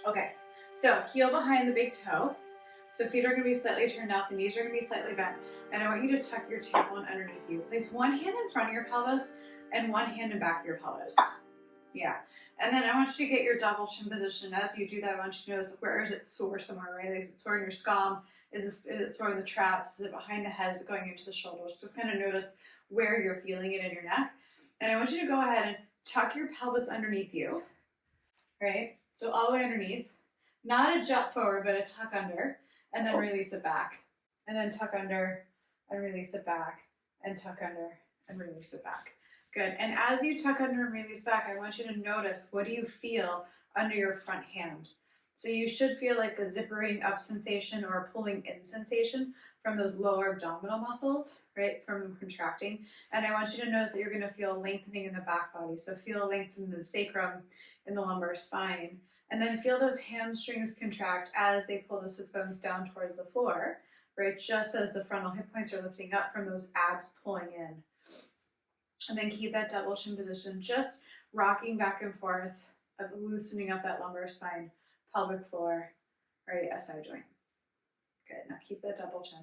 Okay, so heel behind the big toe. So feet are going to be slightly turned out, the knees are going to be slightly bent, and I want you to tuck your tailbone underneath you. Place one hand in front of your pelvis and one hand in back of your pelvis. Yeah, and then I want you to get your double chin position. As you do that, I want you to notice, where is it sore somewhere, right? Is it sore in your SCOM? Is it sore in the traps? Is it behind the head? Is it going into the shoulders? Just kind of notice where you're feeling it in your neck. And I want you to go ahead and tuck your pelvis underneath you, right? So all the way underneath, not a jut forward, but a tuck under, and then release it back. And then tuck under and release it back, and tuck under and release it back. Good. And as you tuck under and release back, I want you to notice, what do you feel under your front hand? So you should feel like a zippering up sensation or a pulling in sensation from those lower abdominal muscles, right, from contracting. And I want you to notice that you're going to feel lengthening in the back body. So feel lengthening in the sacrum, in the lumbar spine, and then feel those hamstrings contract as they pull the sits bones down towards the floor, right, just as the frontal hip points are lifting up from those abs pulling in. And then keep that double chin position, just rocking back and forth, of loosening up that lumbar spine, pelvic floor, right, SI joint. Good, now keep that double chin.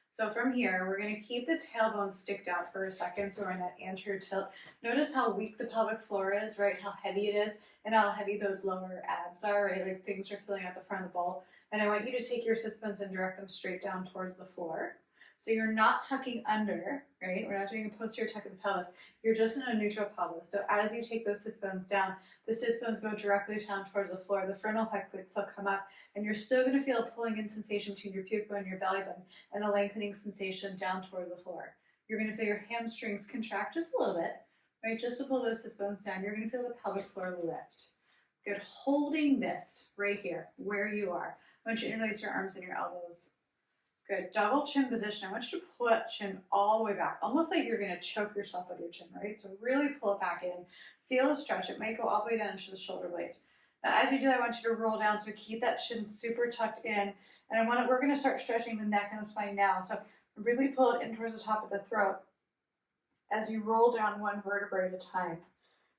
So from here, we're going to keep the tailbone sticked out for a second, so we're in that anterior tilt. Notice how weak the pelvic floor is, right, how heavy it is, and how heavy those lower abs are, right, like things are filling out the front of the bowl. And I want you to take your sits bones and direct them straight down towards the floor. So you're not tucking under, right? We're not doing a posterior tuck of the pelvis. You're just in a neutral pelvis. So as you take those sits bones down, the sits bones go directly down towards the floor. The frontal pec will still come up, and you're still going to feel a pulling in sensation between your pubic bone and your belly button, and a lengthening sensation down toward the floor. You're going to feel your hamstrings contract just a little bit, right? Just to pull those sits bones down. You're going to feel the pelvic floor lift. Good. Holding this right here, where you are. I want you to interlace your arms and your elbows. Good. Double chin position. I want you to pull that chin all the way back, almost like you're going to choke yourself with your chin, right? So really pull it back in. Feel a stretch. It might go all the way down to the shoulder blades. Now, as you do that, I want you to roll down, so keep that chin super tucked in. And we're going to start stretching the neck and the spine now. So really pull it in towards the top of the throat as you roll down one vertebrae at a time,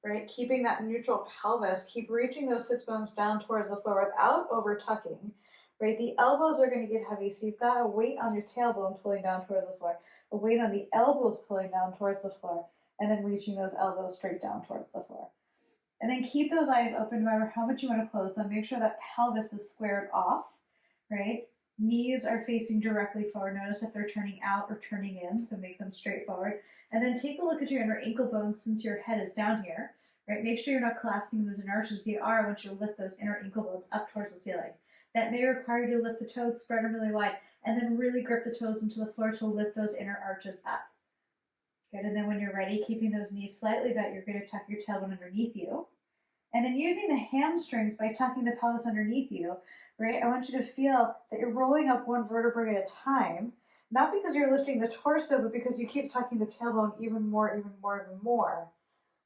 right? Keeping that neutral pelvis. Keep reaching those sits bones down towards the floor without over tucking. Right, the elbows are going to get heavy, so you've got a weight on your tailbone pulling down towards the floor, a weight on the elbows pulling down towards the floor, and then reaching those elbows straight down towards the floor. And then keep those eyes open no matter how much you want to close them. Make sure that pelvis is squared off, right? Knees are facing directly forward. Notice if they're turning out or turning in, so make them straight forward. And then take a look at your inner ankle bones since your head is down here, right? Make sure you're not collapsing those inner arches. If you are, I want you to lift those inner ankle bones up towards the ceiling. That may require you to lift the toes, spread them really wide, and then really grip the toes into the floor to lift those inner arches up. Good, and then when you're ready, keeping those knees slightly bent, you're going to tuck your tailbone underneath you. And then using the hamstrings by tucking the pelvis underneath you, right, I want you to feel that you're rolling up one vertebrae at a time, not because you're lifting the torso, but because you keep tucking the tailbone even more,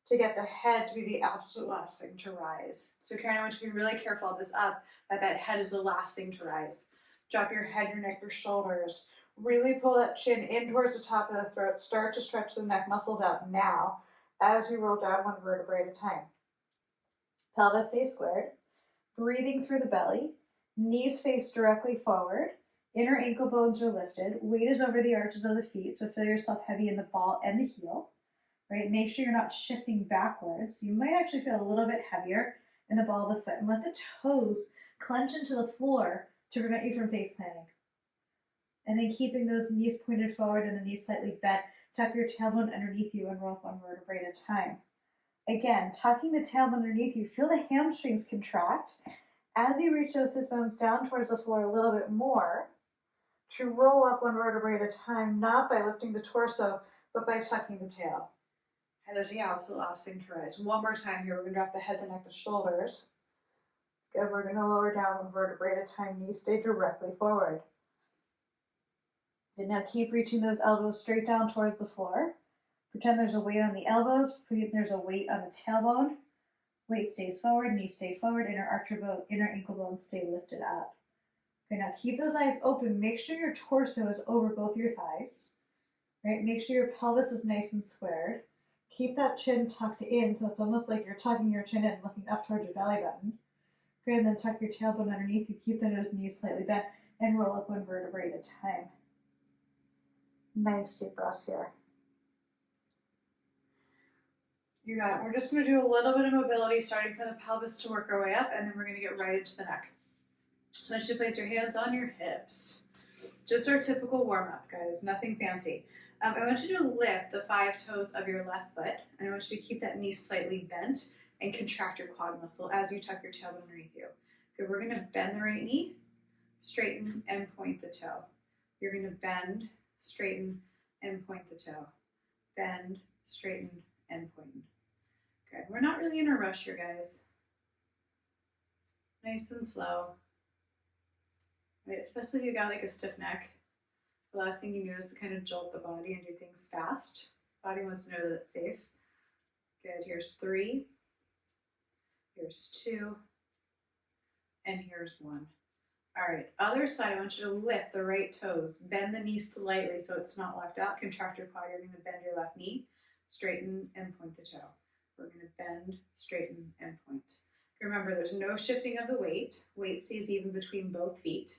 to get the head to be the absolute last thing to rise. So Karen, I want you to be really careful of this up, that head is the last thing to rise. Drop your head, your neck, your shoulders. Really pull that chin in towards the top of the throat. Start to stretch the neck muscles out now as we roll down one vertebrae at a time. Pelvis stays squared. Breathing through the belly. Knees face directly forward. Inner ankle bones are lifted. Weight is over the arches of the feet, so feel yourself heavy in the ball and the heel. Right? Make sure you're not shifting backwards. You might actually feel a little bit heavier in the ball of the foot, and let the toes clench into the floor to prevent you from face planting. And then keeping those knees pointed forward and the knees slightly bent, tuck your tailbone underneath you and roll up one vertebrae at a time. Again, tucking the tailbone underneath you, feel the hamstrings contract as you reach those sits bones down towards the floor a little bit more to roll up one vertebrae at a time, not by lifting the torso, but by tucking the tail. Head is the absolute last thing to rise. One more time here. We're going to drop the head, the neck, the shoulders. Good. We're going to lower down one vertebrae at a time. Knees stay directly forward. And now keep reaching those elbows straight down towards the floor. Pretend there's a weight on the elbows. Pretend there's a weight on the tailbone. Weight stays forward. Knees stay forward. Inner ankle bones stay lifted up. Okay, now keep those eyes open. Make sure your torso is over both your thighs. Right? Make sure your pelvis is nice and squared. Keep that chin tucked in, so it's almost like you're tucking your chin in, looking up towards your belly button. Good, and then tuck your tailbone underneath you. Keep the nose and knees slightly bent and roll up one vertebrae at a time. Nice deep breaths here. You got it. We're just going to do a little bit of mobility starting from the pelvis to work our way up, and then we're going to get right into the neck. So I want you to place your hands on your hips. Just our typical warm-up, guys. Nothing fancy. I want you to lift the 5 toes of your left foot, and I want you to keep that knee slightly bent and contract your quad muscle as you tuck your tailbone underneath you. Good. We're going to bend the right knee, straighten, and point the toe. You're going to bend, straighten, and point the toe. Bend, straighten, and point. Good. We're not really in a rush here, guys. Nice and slow. Right, especially if you've got like a stiff neck. The last thing you do is to kind of jolt the body and do things fast. Body wants to know that it's safe. Good. Here's 3. Here's 2. And here's 1. All right, other side, I want you to lift the right toes. Bend the knees slightly so it's not locked out. Contract your quad. You're going to bend your left knee, straighten, and point the toe. We're going to bend, straighten, and point. Remember, there's no shifting of the weight. Weight stays even between both feet.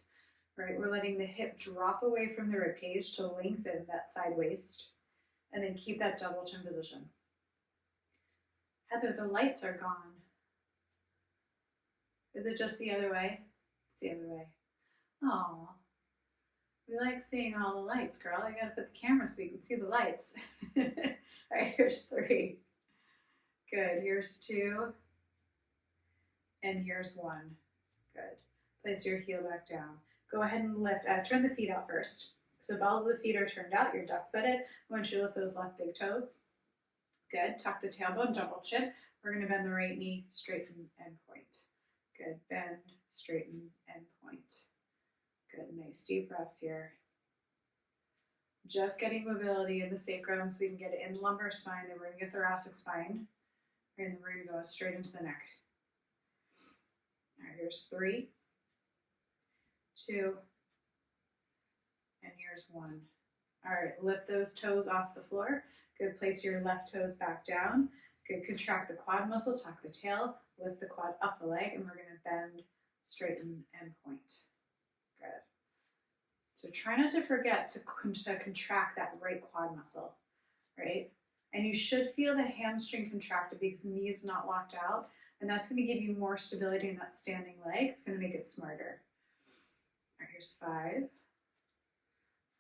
Right, we're letting the hip drop away from the rib cage to lengthen that side waist, and then keep that double chin position. Heather, the lights are gone. Is it just the other way? It's the other way. Oh, we like seeing all the lights, girl. You gotta put the camera so you can see the lights. All right, here's 3. Good, here's 2. And here's 1. Good. Place your heel back down. Go ahead and lift. Turn the feet out first. So balls of the feet are turned out. You're duck-footed. I want you to lift those left big toes. Good. Tuck the tailbone, double chin. We're going to bend the right knee, straighten, and point. Good. Bend, straighten, and point. Good. Nice deep breaths here. Just getting mobility in the sacrum so we can get it in the lumbar spine. Then we're going to get thoracic spine. And then we're going to go straight into the neck. All right, here's 3, 2, and here's 1. All right, lift those toes off the floor. Good, place your left toes back down. Good, contract the quad muscle, tuck the tail, lift the quad up the leg, and we're gonna bend, straighten, and point. Good. So try not to forget to contract that right quad muscle, right? And you should feel the hamstring contracted because the knee is not locked out, and that's gonna give you more stability in that standing leg. It's gonna make it smarter. All right, here's 5,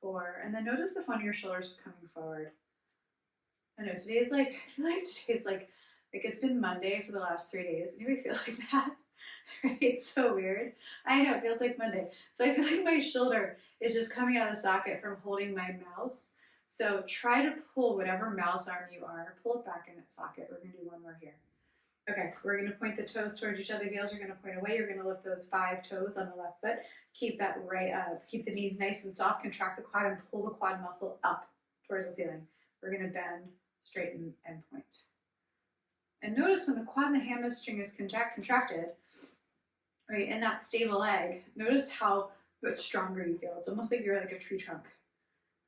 4, and then notice if one of your shoulders is coming forward. I know today's like, I feel like today's like it's been Monday for the last 3 days. Anybody feel like that? Right? It's so weird. I know, it feels like Monday. So I feel like my shoulder is just coming out of the socket from holding my mouse. So try to pull whatever mouse arm you are, pull it back in its socket. We're gonna do one more here. Okay, we're gonna point the toes towards each other. The heels are gonna point away. You're gonna lift those 5 toes on the left foot. Keep that keep the knees nice and soft. Contract the quad and pull the quad muscle up towards the ceiling. We're gonna bend, straighten, and point. And notice when the quad and the hamstring is contracted, right, in that stable leg, notice how much stronger you feel. It's almost like you're like a tree trunk,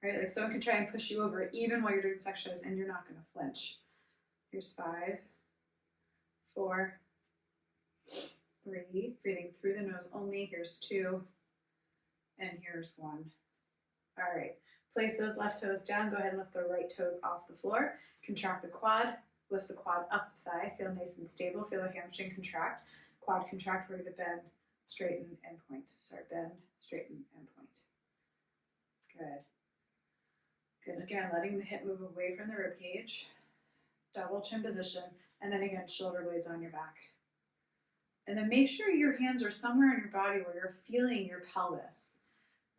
right? Like someone can try and push you over even while you're doing this exercise and you're not gonna flinch. Here's 5, 4, 3, breathing through the nose only. Here's 2, and here's 1. All right, place those left toes down. Go ahead and lift the right toes off the floor. Contract the quad, lift the quad up the thigh. Feel nice and stable. Feel the hamstring contract. Quad contract. We're going to bend, straighten, and point. Sorry, bend, straighten, and point. Good. Good. Again, letting the hip move away from the rib cage. Double chin position. And then again, shoulder blades on your back. And then make sure your hands are somewhere in your body where you're feeling your pelvis,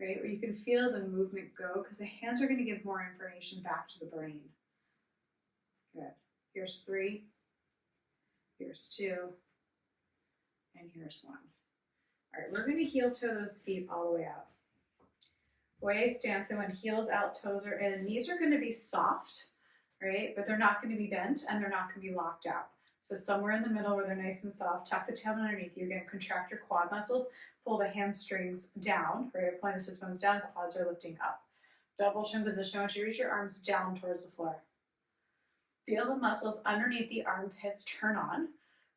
right? Where you can feel the movement go, because the hands are going to give more information back to the brain. Good. Here's 3, here's 2, and here's 1. All right, we're going to heel toe those feet all the way out. Boye stance, and when heels out, toes are in. Knees are going to be soft, right? But they're not going to be bent and they're not going to be locked out. So somewhere in the middle where they're nice and soft, tuck the tailbone underneath you. You're going to contract your quad muscles, pull the hamstrings down, right? Pulling the sit bones down, quads are lifting up. Double chin position. I want you to reach your arms down towards the floor. Feel the muscles underneath the armpits turn on,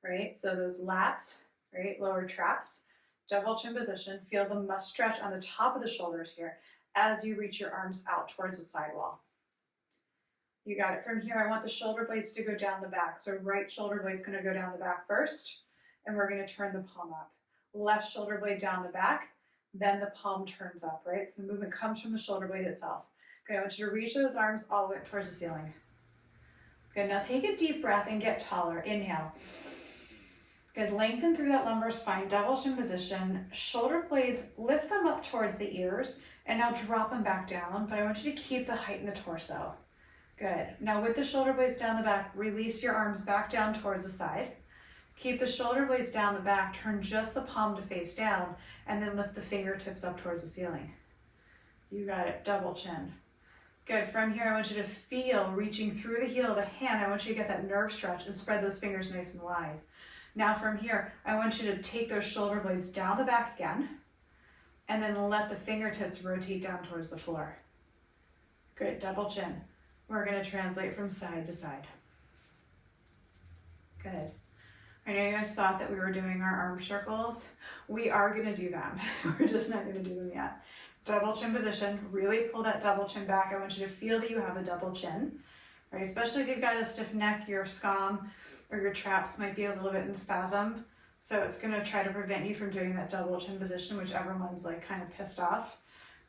right? So those lats right? Lower traps, double chin position. Feel the muscle stretch on the top of the shoulders here as you reach your arms out towards the side wall. You got it. From here, I want the shoulder blades to go down the back. So right shoulder blade's gonna go down the back first, and we're gonna turn the palm up. Left shoulder blade down the back, then the palm turns up, right? So the movement comes from the shoulder blade itself. Okay, I want you to reach those arms all the way up towards the ceiling. Good, now take a deep breath and get taller. Inhale. Good, lengthen through that lumbar spine, double chin position. Shoulder blades, lift them up towards the ears, and now drop them back down, but I want you to keep the height in the torso. Good, now with the shoulder blades down the back, release your arms back down towards the side. Keep the shoulder blades down the back, turn just the palm to face down, and then lift the fingertips up towards the ceiling. You got it, double chin. Good, from here I want you to feel reaching through the heel of the hand. I want you to get that nerve stretch and spread those fingers nice and wide. Now from here, I want you to take those shoulder blades down the back again, and then let the fingertips rotate down towards the floor. Good, double chin. We're gonna translate from side to side. Good. I know you guys thought that we were doing our arm circles. We are gonna do them. We're just not gonna do them yet. Double chin position, really pull that double chin back. I want you to feel that you have a double chin, right? Especially if you've got a stiff neck, your SCOM or your traps might be a little bit in spasm. So it's gonna try to prevent you from doing that double chin position, which everyone's like kind of pissed off,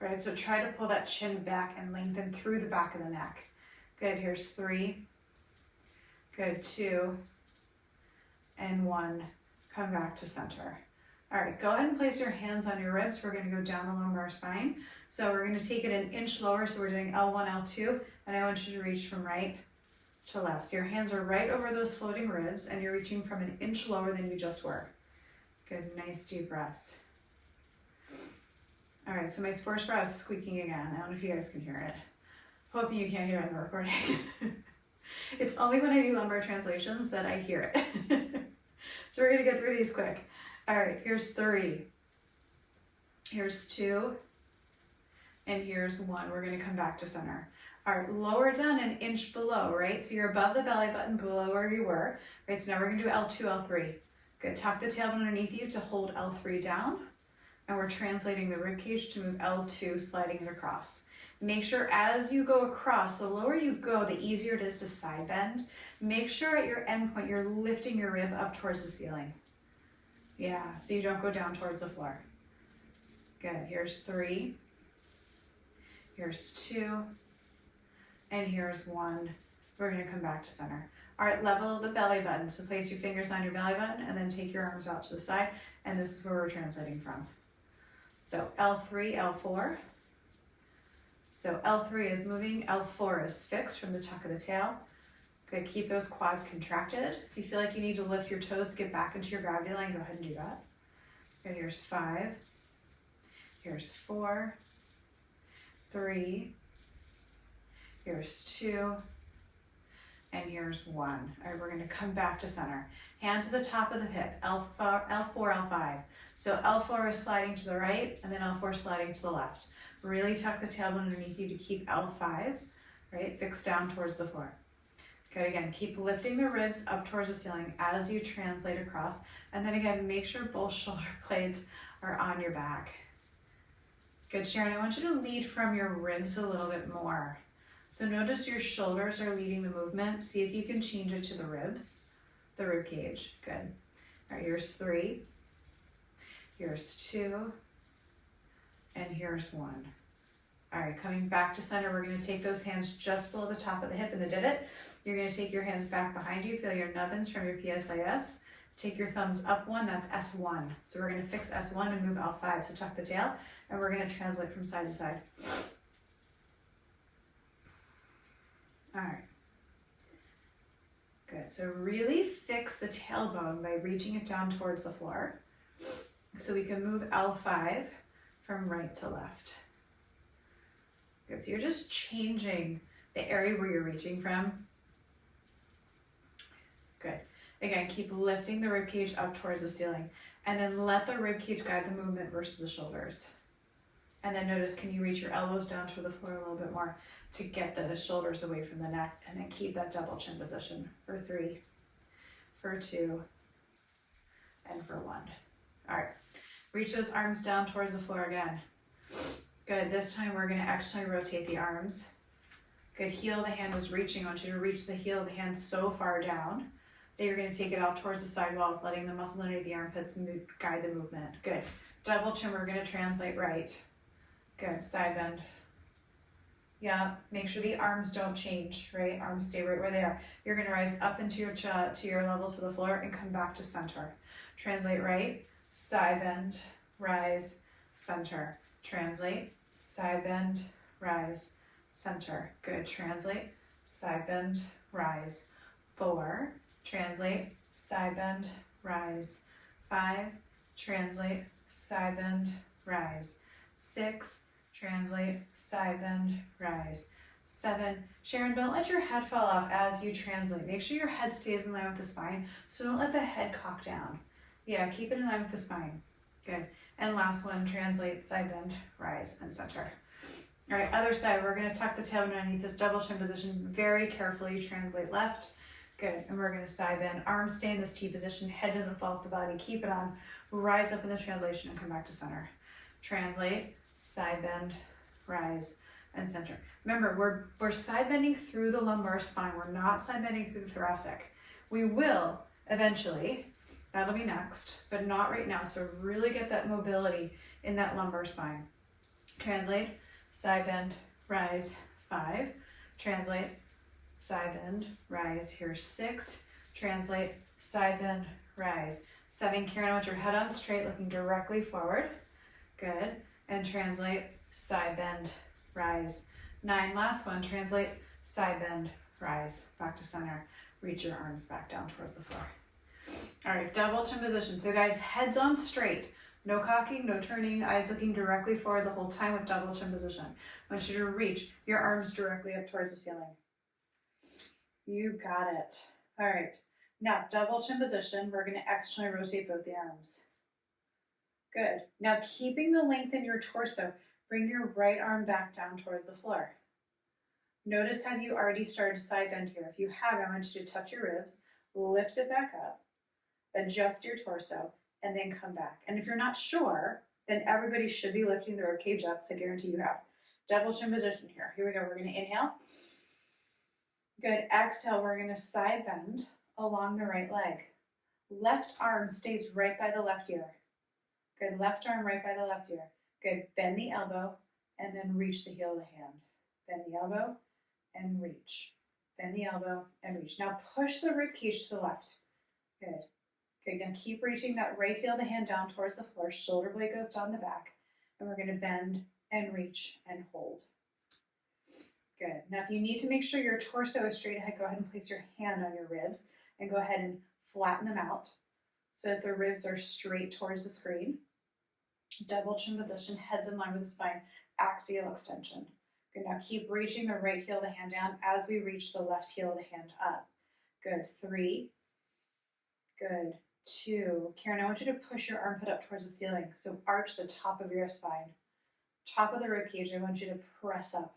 right? So try to pull that chin back and lengthen through the back of the neck. Good, here's 3. Good, 2. And 1, come back to center. All right, go ahead and place your hands on your ribs. We're gonna go down the lumbar spine. So we're gonna take it an inch lower, so we're doing L1, L2, and I want you to reach from right to left. So your hands are right over those floating ribs, and you're reaching from an inch lower than you just were. Good, nice deep breaths. All right, so my sports bra is squeaking again. I don't know if you guys can hear it. Hoping you can't hear it in the recording. It's only when I do lumbar translations that I hear it. So we're gonna get through these quick. All right, here's 3. Here's 2. And here's 1. We're gonna come back to center. All right, lower down an inch below, right? So you're above the belly button, below where you were. Right, so now we're gonna do L2, L3. Good, tuck the tailbone underneath you to hold L3 down. And we're translating the ribcage to move L2, sliding it across. Make sure as you go across, the lower you go, the easier it is to side bend. Make sure at your end point, you're lifting your rib up towards the ceiling. Yeah, so you don't go down towards the floor. Good, here's 3. Here's 2. And here's 1. We're gonna come back to center. All right, level the belly button. So place your fingers on your belly button and then take your arms out to the side. And this is where we're translating from. So L3, L4. So L3 is moving, L4 is fixed from the tuck of the tail. Good, keep those quads contracted. If you feel like you need to lift your toes to get back into your gravity line, go ahead and do that. Good, here's 5. Here's 4. 3. Here's 2. And here's 1. All right, we're gonna come back to center. Hands to the top of the hip, L4, L5. So L4 is sliding to the right, and then L4 sliding to the left. Really tuck the tailbone underneath you to keep L5, right? Fixed down towards the floor. Good, again, keep lifting the ribs up towards the ceiling as you translate across. And then again, make sure both shoulder blades are on your back. Good, Sharon, I want you to lead from your ribs a little bit more. So notice your shoulders are leading the movement. See if you can change it to the ribs, the rib cage. Good. All right, here's 3. Here's 2. And here's 1. All right, coming back to center, we're gonna take those hands just below the top of the hip in the divot. You're gonna take your hands back behind you, feel your nubbins from your PSIS. Take your thumbs up 1, that's S1. So we're gonna fix S1 and move L5, so tuck the tail, and we're gonna translate from side to side. All right. Good, so really fix the tailbone by reaching it down towards the floor. So we can move L5 from right to left. Good, so you're just changing the area where you're reaching from. Good. Again, keep lifting the rib cage up towards the ceiling, and then let the rib cage guide the movement versus the shoulders. And then notice, can you reach your elbows down to the floor a little bit more to get the shoulders away from the neck, and then keep that double chin position for 3, for 2, and for 1. All right, reach those arms down towards the floor again. Good, this time we're gonna externally rotate the arms. Good, heel of the hand is reaching. I want you to reach the heel of the hand so far down that you're gonna take it out towards the side walls, letting the muscles underneath the armpits guide the movement. Good, double chin, we're gonna translate right. Good, side bend. Yeah, make sure the arms don't change, right? Arms stay right where they are. You're gonna rise up into your level to the floor and come back to center. Translate right, side bend, rise, center. Translate, side bend, rise, center. Good, translate, side bend, rise. 4, translate, side bend, rise. 5, translate, side bend, rise. 6, translate, side bend, rise. 7, Sharon, don't let your head fall off as you translate. Make sure your head stays in line with the spine, so don't let the head cock down. Yeah, keep it in line with the spine. Good. And last one, translate, side bend, rise, and center. All right, other side, we're gonna tuck the tailbone underneath this double chin position. Very carefully translate left. Good, and we're gonna side bend. Arms stay in this T position, head doesn't fall off the body, keep it on. Rise up in the translation and come back to center. Translate, side bend, rise, and center. Remember, we're side bending through the lumbar spine. We're not side bending through the thoracic. We will eventually, that'll be next, but not right now. So really get that mobility in that lumbar spine. Translate, side bend, rise, 5. Translate, side bend, rise. Here's 6. Translate, side bend, rise. 7, Karen, I want your head on straight, looking directly forward. Good. And translate, side bend, rise. 9, last one, translate, side bend, rise. Back to center. Reach your arms back down towards the floor. All right, double chin position. So guys, heads on straight. No cocking, no turning, eyes looking directly forward the whole time with double chin position. I want you to reach your arms directly up towards the ceiling. You got it. All right, now double chin position. We're gonna externally rotate both the arms. Good. Now keeping the length in your torso, bring your right arm back down towards the floor. Notice how you already started to side bend here. If you have, I want you to touch your ribs, lift it back up, adjust your torso, and then come back. And if you're not sure, then everybody should be lifting the rib cage up, so I guarantee you have. Double chin position here. Here we go. We're gonna inhale. Good. Exhale, we're gonna side bend along the right leg. Left arm stays right by the left ear. Good, left arm right by the left ear. Good, bend the elbow and then reach the heel of the hand. Bend the elbow and reach. Bend the elbow and reach. Now push the rib cage to the left. Good. Good, now keep reaching that right heel of the hand down towards the floor. Shoulder blade goes down the back. And we're gonna bend and reach and hold. Good, now if you need to make sure your torso is straight ahead, go ahead and place your hand on your ribs and go ahead and flatten them out so that the ribs are straight towards the screen. Double chin position, heads in line with the spine, axial extension. Good, now keep reaching the right heel of the hand down as we reach the left heel of the hand up. Good, 3. Good, 2. Karen, I want you to push your armpit up towards the ceiling. So arch the top of your spine. Top of the rib cage, I want you to press up,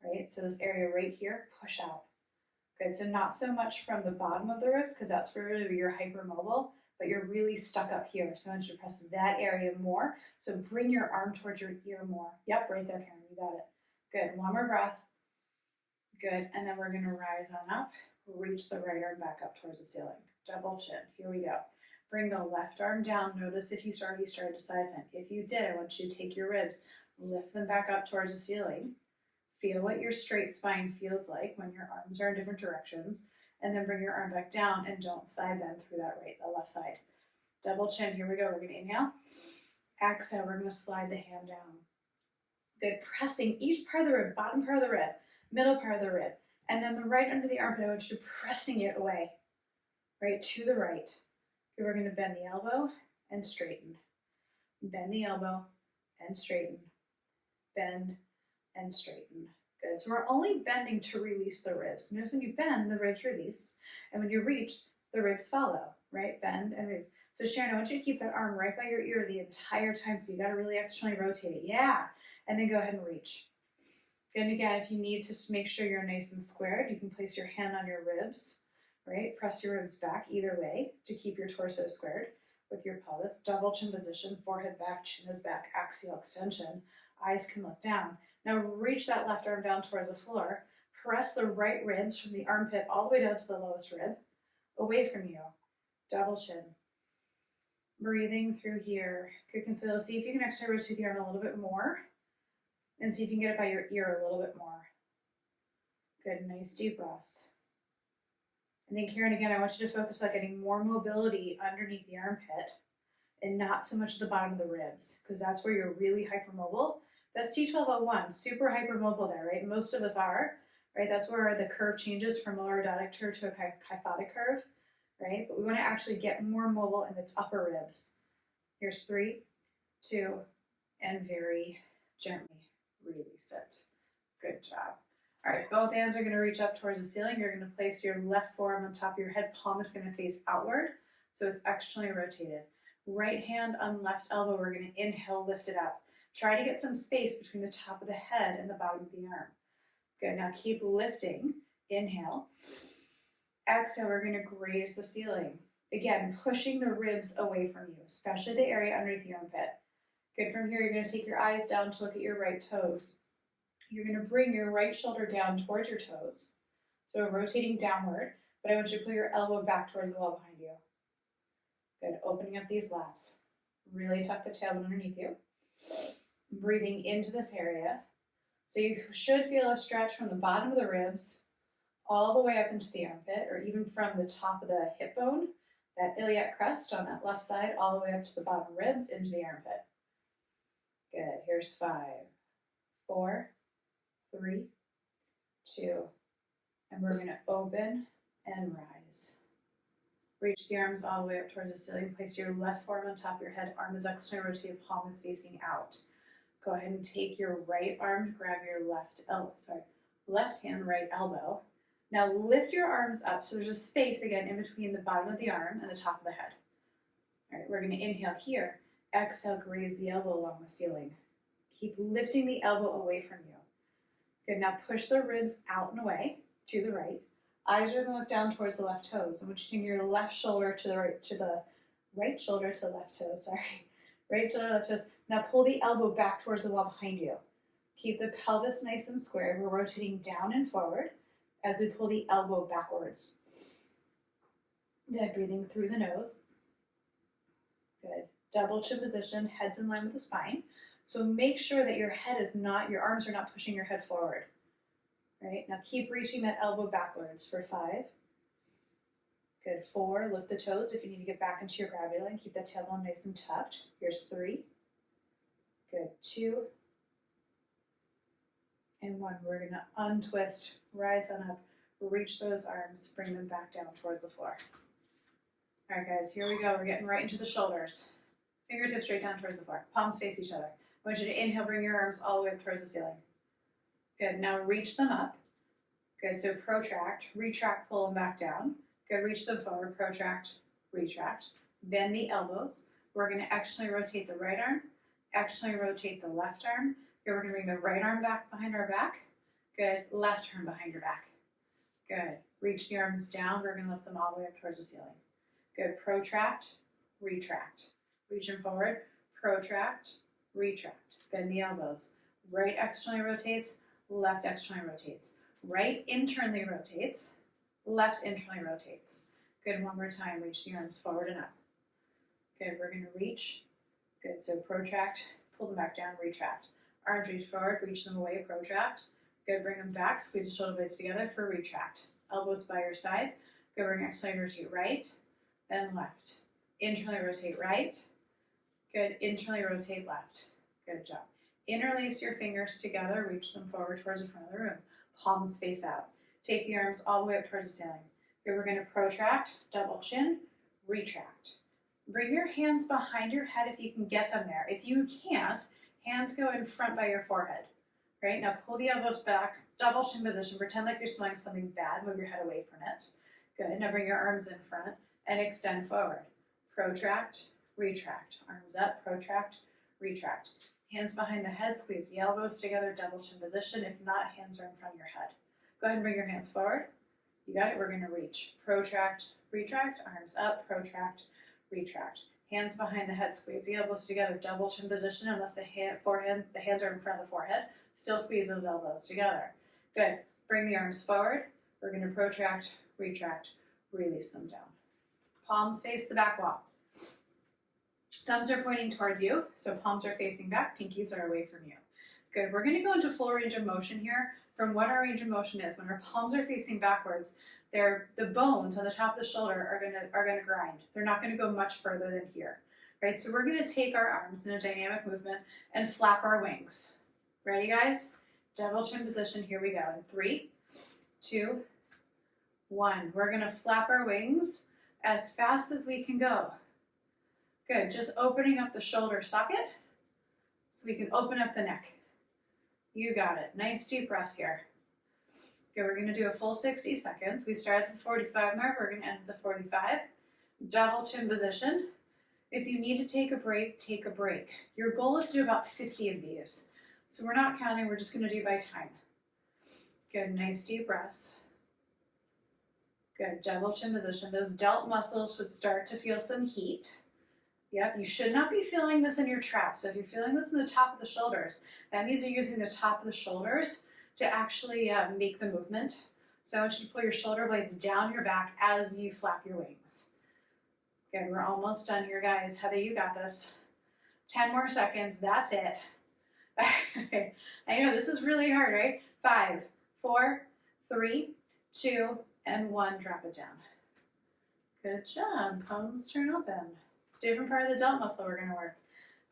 right? So this area right here, push out. Good, so not so much from the bottom of the ribs, because that's where you're hypermobile, but you're really stuck up here. So I want you to press that area more. So bring your arm towards your ear more. Yep, right there, Karen, you got it. Good, one more breath. Good, and then we're gonna rise on up, reach the right arm back up towards the ceiling. Double chin, here we go. Bring the left arm down. Notice if you started to side bend. If you did, I want you to take your ribs, lift them back up towards the ceiling. Feel what your straight spine feels like when your arms are in different directions, and then bring your arm back down and don't side bend through the left side. Double chin, here we go. We're gonna inhale. Exhale, we're gonna slide the hand down. Good, pressing each part of the rib, bottom part of the rib, middle part of the rib, and then the right under the armpit, I want you to pressing it away, right to the right. Okay, we're gonna bend the elbow and straighten. Bend the elbow and straighten. Bend and straighten. Good, so we're only bending to release the ribs. Notice when you bend, the ribs release, and when you reach, the ribs follow, right? Bend and release. So Sharon, I want you to keep that arm right by your ear the entire time, so you gotta really externally rotate it. Yeah, and then go ahead and reach. And again, if you need to make sure you're nice and squared, you can place your hand on your ribs, right? Press your ribs back either way to keep your torso squared. with your pelvis. Double chin position, forehead back, chin is back, axial extension. Eyes can look down. Now reach that left arm down towards the floor. Press the right ribs from the armpit all the way down to the lowest rib, away from you. Double chin. Breathing through here. Good, consider. See if you can actually rotate the arm a little bit more, and see if you can get it by your ear a little bit more. Good, nice deep breaths. And then Karen, again, I want you to focus on getting more mobility underneath the armpit and not so much at the bottom of the ribs, because that's where you're really hypermobile. That's T1201, super hypermobile there, right? Most of us are, right? That's where the curve changes from a lordotic curve to a kyphotic curve, right? But we want to actually get more mobile in the upper ribs. Here's 3, 2, and very gently release it. Good job. All right, both hands are going to reach up towards the ceiling. You're going to place your left forearm on top of your head. Palm is going to face outward, so it's externally rotated. Right hand on left elbow, we're going to inhale, lift it up. Try to get some space between the top of the head and the bottom of the arm. Good, now keep lifting. Inhale. Exhale, we're going to graze the ceiling. Again, pushing the ribs away from you, especially the area underneath the armpit. Good, from here, you're going to take your eyes down to look at your right toes. You're going to bring your right shoulder down towards your toes. So rotating downward, but I want you to pull your elbow back towards the wall behind you. Good, opening up these lats. Really tuck the tailbone underneath you. Breathing into this area. So you should feel a stretch from the bottom of the ribs all the way up into the armpit, or even from the top of the hip bone, that iliac crest on that left side, all the way up to the bottom ribs into the armpit. Good, here's 5, 4, 3, 2, and we're going to open and rise. Reach the arms all the way up towards the ceiling. Place your left forearm on top of your head. Arm is externally rotated, palm is facing out. Go ahead and take your right arm to grab your left hand, right elbow. Now lift your arms up so there's a space again in between the bottom of the arm and the top of the head. All right, we're going to inhale here. Exhale, graze the elbow along the ceiling. Keep lifting the elbow away from you. Good, now push the ribs out and away to the right. Eyes are going to look down towards the left toes. I want you to bring your left shoulder to the right, right shoulder to the left toe, Right shoulder, left toes. Now pull the elbow back towards the wall behind you. Keep the pelvis nice and square. We're rotating down and forward as we pull the elbow backwards. Good, breathing through the nose. Good, double chin position, head's in line with the spine. So make sure that your arms are not pushing your head forward. Right, now keep reaching that elbow backwards for 5. Good, 4, lift the toes if you need to get back into your gravity line. Keep that tailbone nice and tucked. Here's 3. Good, 2. And 1. We're going to untwist, rise on up, reach those arms, bring them back down towards the floor. All right, guys, here we go. We're getting right into the shoulders. Fingertips straight down towards the floor. Palms face each other. I want you to inhale, bring your arms all the way up towards the ceiling. Good, now reach them up. Good, so protract, retract, pull them back down. Good, reach them forward, protract, retract. Bend the elbows. We're going to externally rotate the right arm, externally rotate the left arm. Good, we're going to bring the right arm back behind our back. Good, left arm behind your back. Good, reach the arms down. We're going to lift them all the way up towards the ceiling. Good, protract, retract. Reach them forward, protract, retract. Bend the elbows. Right externally rotates, left externally rotates. Right internally rotates, left internally rotates. Good, one more time. Reach the arms forward and up. Good, we're going to reach. Good, so protract, pull them back down, retract. Arms reach forward, reach them away, protract. Good, bring them back, squeeze the shoulder blades together for retract. Elbows by your side. Good, we're going to externally rotate right, then left. Internally rotate right. Good, internally rotate left. Good job. Interlace your fingers together, reach them forward towards the front of the room. Palms face out. Take the arms all the way up towards the ceiling. Here we're going to protract, double chin, retract. Bring your hands behind your head if you can get them there. If you can't, hands go in front by your forehead. Right, now pull the elbows back, double chin position. Pretend like you're smelling something bad, move your head away from it. Good, now bring your arms in front and extend forward. Protract, retract. Arms up, protract, retract. Hands behind the head, squeeze the elbows together, double chin position. If not, hands are in front of your head. Go ahead and bring your hands forward. You got it, we're going to reach. Protract, retract, arms up, protract, retract. Hands behind the head, squeeze the elbows together, double chin position unless the hands are in front of the forehead. Still squeeze those elbows together. Good. Bring the arms forward. We're going to protract, retract, release them down. Palms face the back wall. Thumbs are pointing towards you, so palms are facing back, pinkies are away from you. Good. We're going to go into full range of motion here from what our range of motion is. When our palms are facing backwards, the bones on the top of the shoulder are gonna grind. They're not going to go much further than here. Right? So we're going to take our arms in a dynamic movement and flap our wings. Ready, guys? Double chin position. Here we go. In 3, 2, 1. We're going to flap our wings as fast as we can go. Good. Just opening up the shoulder socket so we can open up the neck. You got it. Nice deep breaths here. Okay, we're going to do a full 60 seconds. We start at the 45 mark. We're going to end at the 45. Double chin position. If you need to take a break, take a break. Your goal is to do about 50 of these. So we're not counting. We're just going to do by time. Good. Nice deep breaths. Good. Double chin position. Those delt muscles should start to feel some heat. Yep, you should not be feeling this in your traps. So if you're feeling this in the top of the shoulders, that means you're using the top of the shoulders to actually make the movement. So I want you to pull your shoulder blades down your back as you flap your wings. Good, we're almost done here, guys. Heather, you got this. 10 more seconds, that's it. I know this is really hard, right? 5, 4, 3, 2, and 1, drop it down. Good job, palms turn open. Different part of the delt muscle we're gonna work.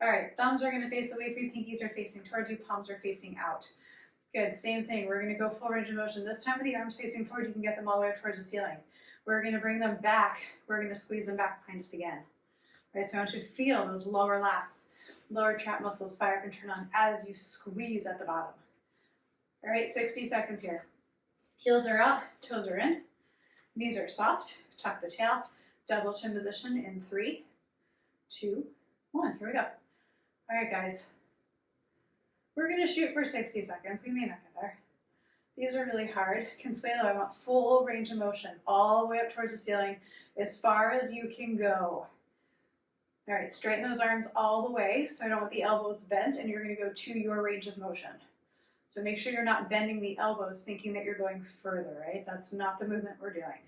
All right, thumbs are gonna face away from you, pinkies are facing towards you, palms are facing out. Good, same thing. We're gonna go full range of motion. This time with the arms facing forward, you can get them all the way up towards the ceiling. We're gonna bring them back. We're gonna squeeze them back behind us again. All right, so I want you to feel those lower lats, lower trap muscles fire up and turn on as you squeeze at the bottom. All right, 60 seconds here. Heels are up, toes are in, knees are soft, tuck the tail, double chin position in 3, 2, 1. Here we go. All right, guys. We're going to shoot for 60 seconds. We may not get there. These are really hard. Consuelo, I want full range of motion all the way up towards the ceiling as far as you can go. All right, straighten those arms all the way so I don't want the elbows bent, and you're going to go to your range of motion. So make sure you're not bending the elbows thinking that you're going further, right? That's not the movement we're doing.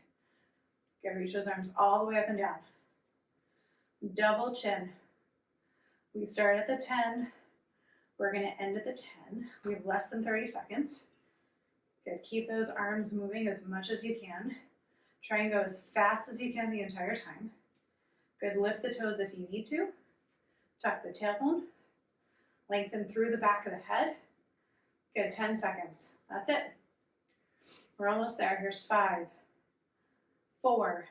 Okay, reach those arms all the way up and down. Double chin. We start at the 10. We're going to end at the 10. We have less than 30 seconds. Good. Keep those arms moving as much as you can. Try and go as fast as you can the entire time. Good. Lift the toes if you need to. Tuck the tailbone. Lengthen through the back of the head. Good. 10 seconds. That's it. We're almost there. Here's 5, 4,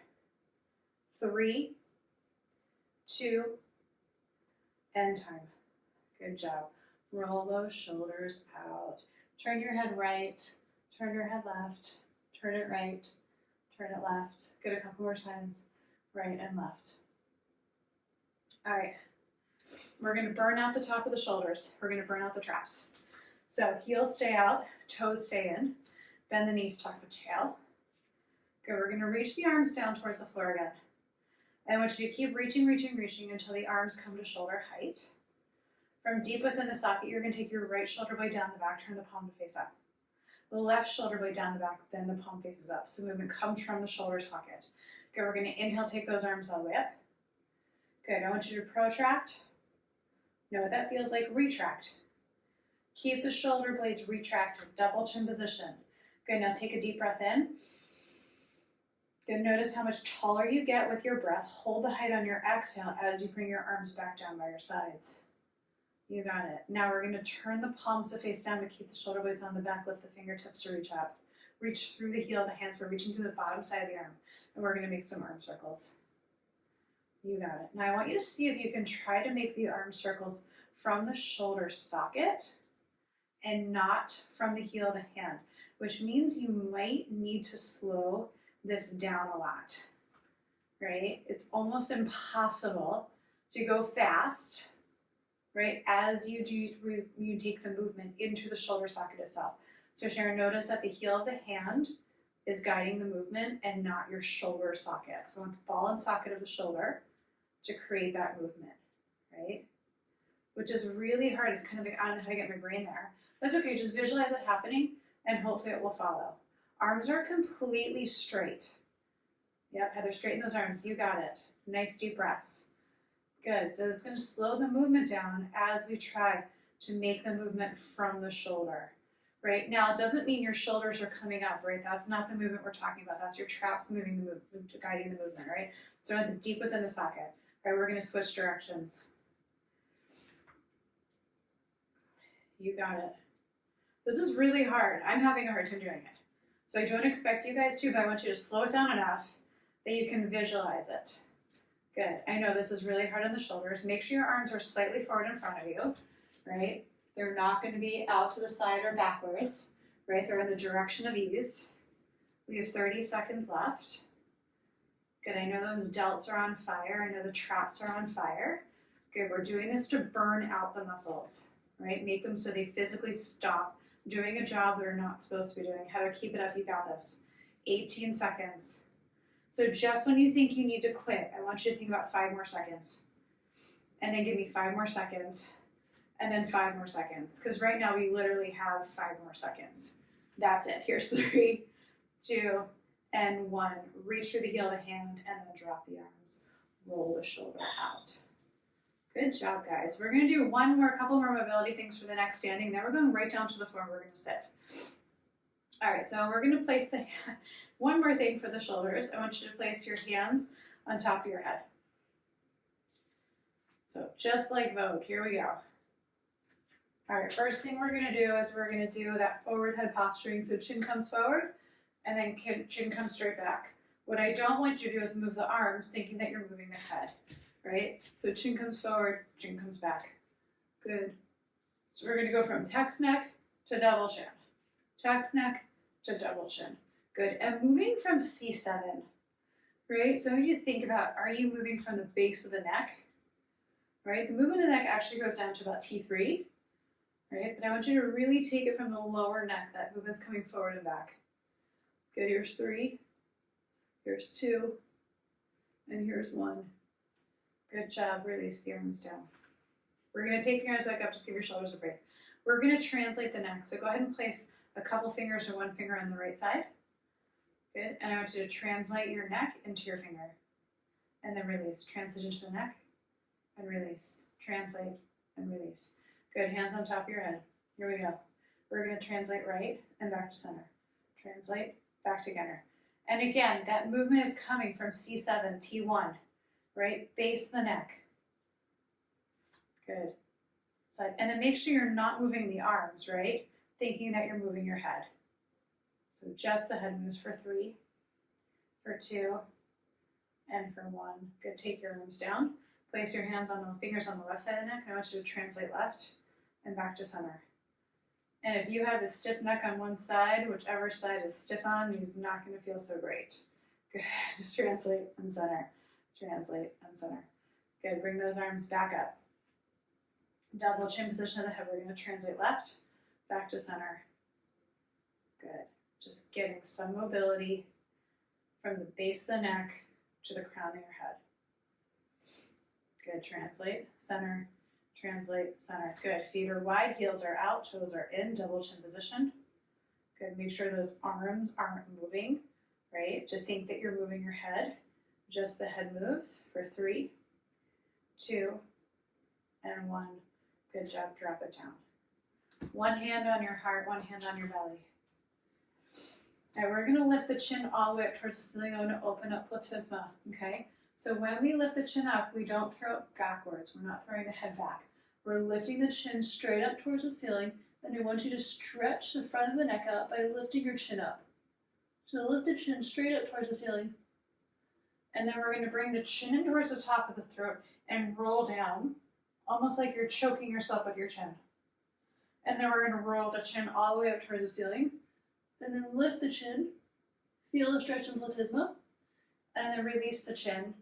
3, 2, and time. Good job. Roll those shoulders out. Turn your head right, turn your head left, turn it right, turn it left. Good, a couple more times, right and left. All right, we're gonna burn out the top of the shoulders. We're gonna burn out the traps. So heels stay out, toes stay in, bend the knees, tuck the tail. Good, we're gonna reach the arms down towards the floor again. I want you to keep reaching, reaching, reaching until the arms come to shoulder height. From deep within the socket, you're going to take your right shoulder blade down the back, turn the palm to face up. The left shoulder blade down the back, then the palm faces up. So movement comes from the shoulder socket. Good, we're going to inhale, take those arms all the way up. Good, I want you to protract. Know what that feels like? Retract. Keep the shoulder blades retracted, double chin position. Good, now take a deep breath in. Good, notice how much taller you get with your breath. Hold the height on your exhale as you bring your arms back down by your sides. You got it. Now we're going to turn the palms to face down to keep the shoulder blades on the back, lift the fingertips to reach up. Reach through the heel of the hands. We're reaching to the bottom side of the arm, and we're going to make some arm circles. You got it. Now I want you to see if you can try to make the arm circles from the shoulder socket and not from the heel of the hand, which means you might need to slow this down a lot, right? It's almost impossible to go fast, right, as you take the movement into the shoulder socket itself. So Sharon, notice that the heel of the hand is guiding the movement and not your shoulder socket. So I want the ball and socket of the shoulder to create that movement, right? Which is really hard. It's kind of like, I don't know how to get my brain there. That's okay, just visualize it happening and hopefully it will follow. Arms are completely straight. Yep, Heather, straighten those arms. You got it. Nice deep breaths. Good, so it's gonna slow the movement down as we try to make the movement from the shoulder, right? Now, it doesn't mean your shoulders are coming up, right? That's not the movement we're talking about. That's your traps moving the movement, guiding the movement, right? So at the deep within the socket, right? We're gonna switch directions. You got it. This is really hard. I'm having a hard time doing it. So I don't expect you guys to, but I want you to slow it down enough that you can visualize it. Good. I know this is really hard on the shoulders. Make sure your arms are slightly forward in front of you, right? They're not going to be out to the side or backwards, right? They're in the direction of ease. We have 30 seconds left. Good. I know those delts are on fire. I know the traps are on fire. Good. We're doing this to burn out the muscles, right? Make them so they physically stop doing a job they're not supposed to be doing. Heather, keep it up. You got this. 18 seconds. So just when you think you need to quit, I want you to think about 5 more seconds. And then give me 5 more seconds. And then 5 more seconds. Because right now we literally have 5 more seconds. That's it. Here's 3, 2, and 1. Reach through the heel of the hand and then drop the arms. Roll the shoulder out. Good job, guys. We're going to do a couple more mobility things for the next standing. Then we're going right down to the floor and we're going to sit. All right, so we're going to place one more thing for the shoulders. I want you to place your hands on top of your head. So just like Vogue, here we go. All right, first thing we're going to do is we're going to do that forward head posturing. So chin comes forward and then chin comes straight back. What I don't want you to do is move the arms thinking that you're moving the head, right? So chin comes forward, chin comes back. Good. So we're going to go from text neck to double chin. Text neck to double chin. Good. And moving from C7, right? So I want you to think about, are you moving from the base of the neck, right? The movement of the neck actually goes down to about T3, right? But I want you to really take it from the lower neck. That movement's coming forward and back. Good. Here's 3. Here's 2. And here's 1. Good job. Release the arms down. We're going to take the arms back up. Just give your shoulders a break. We're going to translate the neck. So go ahead and place a couple fingers or 1 finger on the right side. Good. And I want you to translate your neck into your finger. And then release. Translate into the neck and release. Translate and release. Good. Hands on top of your head. Here we go. We're going to translate right and back to center. Translate, back together. And again, that movement is coming from C7, T1, right? Base the neck. Good. Side. And then make sure you're not moving the arms, right? Thinking that you're moving your head. So just the head moves for 3, for 2, and for 1. Good, take your arms down. Place your hands on the fingers on the left side of the neck. I want you to translate left and back to center. And if you have a stiff neck on one side, whichever side is stiff on, is not going to feel so great. Good, translate and center. Translate and center. Good, bring those arms back up. Double chin position of the head. We're going to translate left, back to center. Good. Just getting some mobility from the base of the neck to the crown of your head. Good. Translate, center, translate, center. Good. Feet are wide, heels are out, toes are in, double chin position. Good. Make sure those arms aren't moving, right? To think that you're moving your head. Just the head moves for 3, 2, and 1. Good job. Drop it down. One hand on your heart, one hand on your belly. All right, we're going to lift the chin all the way up towards the ceiling. I'm going to open up platysma, okay? So when we lift the chin up, we don't throw it backwards. We're not throwing the head back. We're lifting the chin straight up towards the ceiling, and I want you to stretch the front of the neck out by lifting your chin up. So lift the chin straight up towards the ceiling, and then we're going to bring the chin in towards the top of the throat and roll down, almost like you're choking yourself with your chin. And then we're going to roll the chin all the way up towards the ceiling. And then lift the chin. Feel the stretch in platysma. And then release the chin.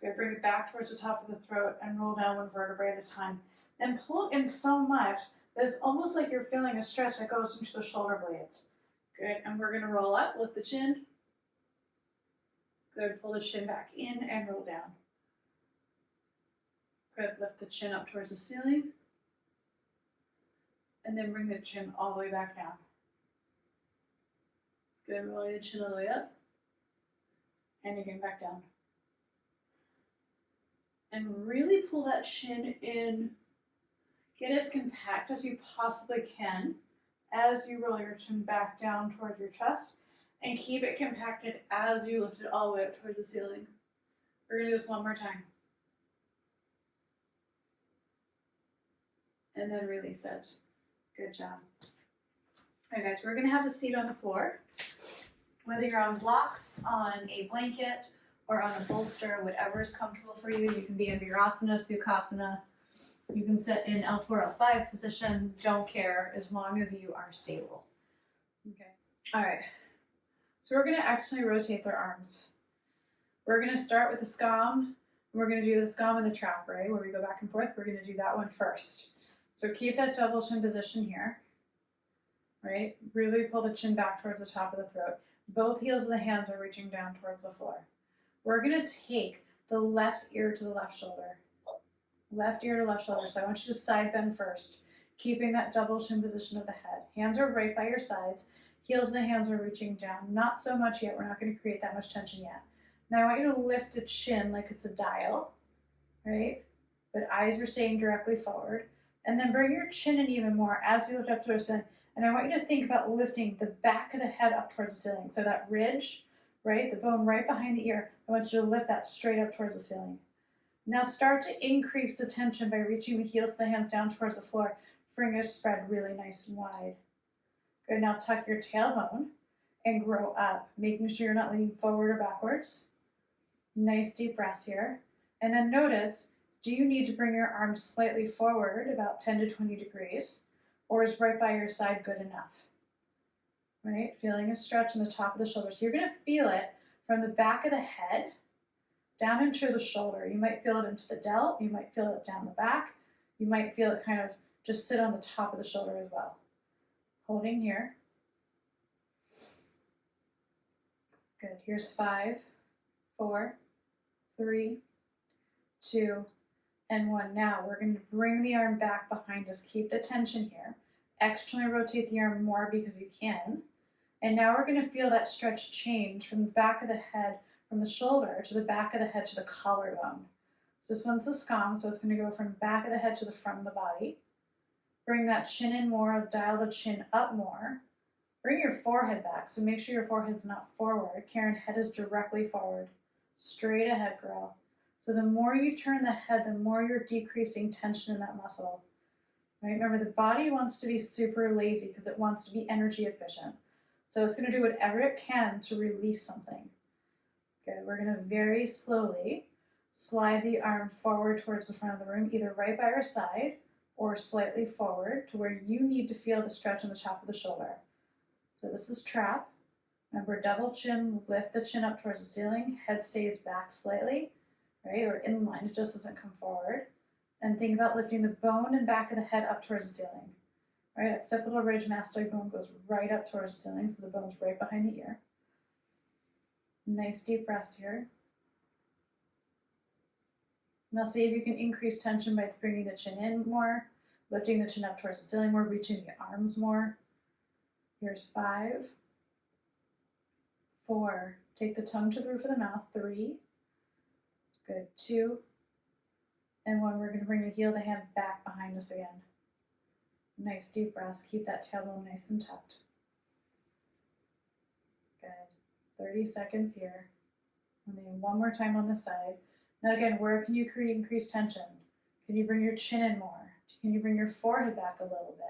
Good. Bring it back towards the top of the throat and roll down 1 vertebrae at a time. And pull it in so much that it's almost like you're feeling a stretch that goes into the shoulder blades. Good. And we're going to roll up. Lift the chin. Good. Pull the chin back in and roll down. Good, lift the chin up towards the ceiling. And then bring the chin all the way back down. Good, roll the chin all the way up. And again, back down. And really pull that chin in. Get as compact as you possibly can as you roll your chin back down towards your chest. And keep it compacted as you lift it all the way up towards the ceiling. We're gonna do this one more time. And then release it. Good job. All right, guys, we're gonna have a seat on the floor. Whether you're on blocks, on a blanket, or on a bolster, whatever is comfortable for you. You can be in Virasana, Sukhasana. You can sit in L4, L5 position. Don't care, as long as you are stable. Okay. All right. So we're gonna actually rotate their arms. We're gonna start with the SCOM. We're gonna do the SCOM and the trap, right? Where we go back and forth. We're gonna do that one first. So keep that double chin position here, right? Really pull the chin back towards the top of the throat. Both heels of the hands are reaching down towards the floor. We're gonna take the left ear to the left shoulder. Left ear to left shoulder. So I want you to side bend first, keeping that double chin position of the head. Hands are right by your sides. Heels of the hands are reaching down. Not so much yet. We're not gonna create that much tension yet. Now I want you to lift the chin like it's a dial, right? But eyes are staying directly forward. And then bring your chin in even more as you lift up towards the ceiling. And I want you to think about lifting the back of the head up towards the ceiling. So that ridge, right, the bone right behind the ear, I want you to lift that straight up towards the ceiling. Now start to increase the tension by reaching the heels of the hands down towards the floor. Fingers spread really nice and wide. Good, now tuck your tailbone and grow up, making sure you're not leaning forward or backwards. Nice deep breaths here. And then notice, do you need to bring your arms slightly forward, about 10 to 20 degrees, or is right by your side good enough? Right? Feeling a stretch in the top of the shoulders. So you're going to feel it from the back of the head down into the shoulder. You might feel it into the delt. You might feel it down the back. You might feel it kind of just sit on the top of the shoulder as well. Holding here. Good. Here's 5, 4, 3, 2, and 1. Now we're going to bring the arm back behind us. Keep the tension here. Externally rotate the arm more because you can. And now we're going to feel that stretch change from the back of the head, from the shoulder to the back of the head to the collarbone. So this one's the SCOM, so it's going to go from the back of the head to the front of the body. Bring that chin in more, dial the chin up more. Bring your forehead back, so make sure your forehead's not forward. Karen, head is directly forward. Straight ahead, girl. So the more you turn the head, the more you're decreasing tension in that muscle. Right? Remember, the body wants to be super lazy because it wants to be energy efficient. So it's going to do whatever it can to release something. Good. We're going to very slowly slide the arm forward towards the front of the room, either right by your side or slightly forward to where you need to feel the stretch on the top of the shoulder. So this is trap. Remember, double chin, lift the chin up towards the ceiling, head stays back slightly, right, or in line, it just doesn't come forward. And think about lifting the bone and back of the head up towards the ceiling. Right, occipital ridge mastoid bone goes right up towards the ceiling, so the bone's right behind the ear. Nice deep breaths here. Now see if you can increase tension by bringing the chin in more, lifting the chin up towards the ceiling more, reaching the arms more. Here's 5, 4, take the tongue to the roof of the mouth, 3, good, 2, and 1. We're going to bring the heel of the hand back behind us again. Nice deep breaths, keep that tailbone nice and tucked. Good, 30 seconds here. And then one more time on this side. Now again, where can you create increased tension? Can you bring your chin in more? Can you bring your forehead back a little bit?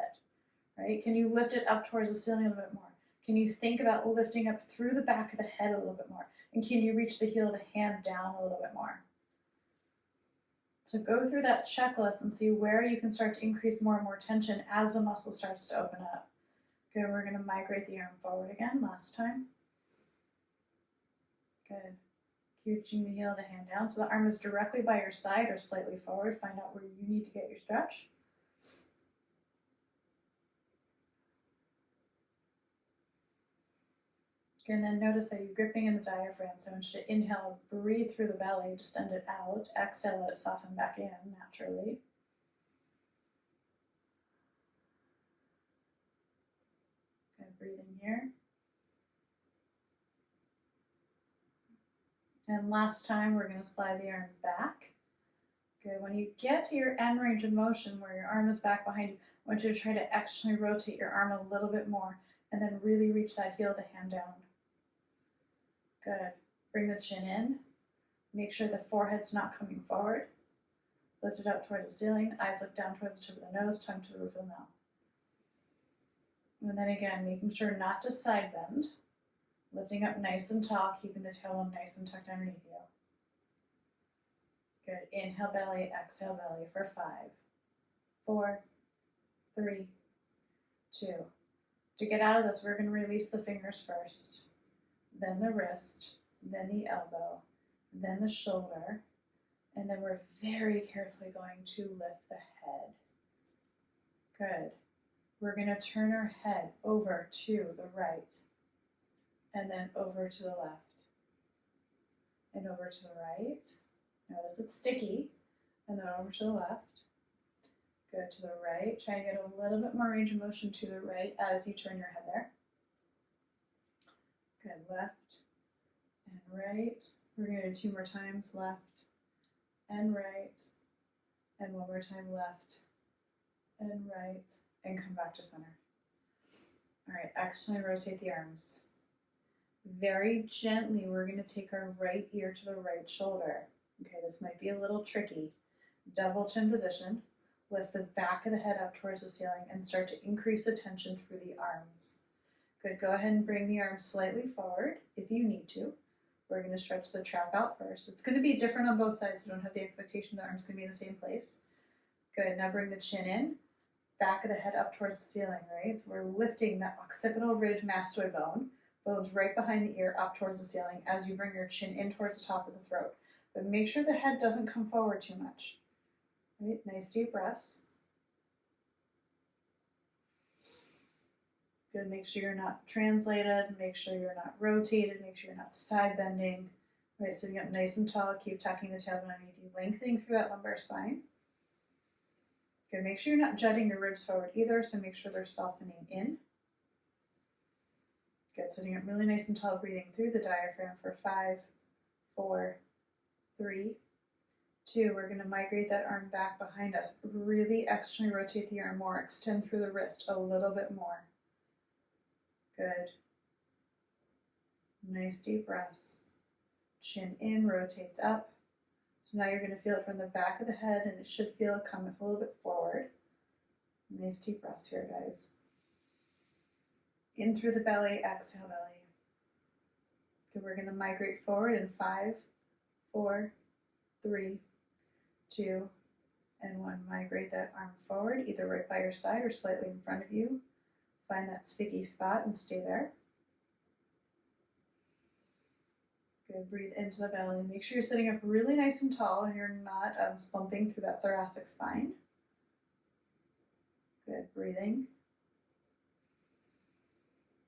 Right? Can you lift it up towards the ceiling a little bit more? Can you think about lifting up through the back of the head a little bit more? And can you reach the heel of the hand down a little bit more? So go through that checklist and see where you can start to increase more and more tension as the muscle starts to open up. Good, we're going to migrate the arm forward again, last time. Good. Reaching the heel of the hand down. So the arm is directly by your side or slightly forward. Find out where you need to get your stretch. And then notice how you're gripping in the diaphragm. So I want you to inhale, breathe through the belly, distend it out. Exhale, let it soften back in naturally. Good, breathing here. And last time, we're going to slide the arm back. Good. When you get to your end range of motion where your arm is back behind you, I want you to try to externally rotate your arm a little bit more and then really reach that heel of the hand down. Good. Bring the chin in. Make sure the forehead's not coming forward. Lift it up towards the ceiling. Eyes look down towards the tip of the nose, tongue to the roof of the mouth. And then again, making sure not to side bend. Lifting up nice and tall, keeping the tailbone nice and tucked underneath you. Good. Inhale belly, exhale belly for 5, 4, 3, 2. To get out of this, we're going to release the fingers first, then the wrist, then the elbow, then the shoulder, and then we're very carefully going to lift the head. Good. We're going to turn our head over to the right, and then over to the left, and over to the right. Notice it's sticky, and then over to the left. Good, to the right. Try and get a little bit more range of motion to the right as you turn your head there. Good, left and right. We're going to do 2 more times, left and right, and 1 more time, left and right, and come back to center. All right, externally rotate the arms. Very gently, we're going to take our right ear to the right shoulder. Okay, this might be a little tricky. Double chin position. Lift the back of the head up towards the ceiling and start to increase the tension through the arms. Good, go ahead and bring the arms slightly forward if you need to. We're going to stretch the trap out first. It's going to be different on both sides, so don't have the expectation the arm's going to be in the same place. Good, now bring the chin in, back of the head up towards the ceiling, right? So we're lifting that occipital ridge mastoid bone, bones right behind the ear up towards the ceiling as you bring your chin in towards the top of the throat. But make sure the head doesn't come forward too much. Right? Nice deep breaths. Good, make sure you're not translated, make sure you're not rotated, make sure you're not side bending. Right, sitting up nice and tall, keep tucking the tailbone underneath you, lengthening through that lumbar spine. Good, make sure you're not jutting your ribs forward either, so make sure they're softening in. Good, sitting up really nice and tall, breathing through the diaphragm for 5, 4, 3, 2. We're going to migrate that arm back behind us. Really externally rotate the arm more, extend through the wrist a little bit more. Good. Nice deep breaths. Chin in, rotates up. So now you're going to feel it from the back of the head, and it should feel it come a little bit forward. Nice deep breaths here, guys. In through the belly, exhale belly. Okay, we're going to migrate forward in 5, 4, 3, 2, and 1. Migrate that arm forward, either right by your side or slightly in front of you. Find that sticky spot and stay there. Good, breathe into the belly. Make sure you're sitting up really nice and tall and you're not slumping through that thoracic spine. Good, breathing.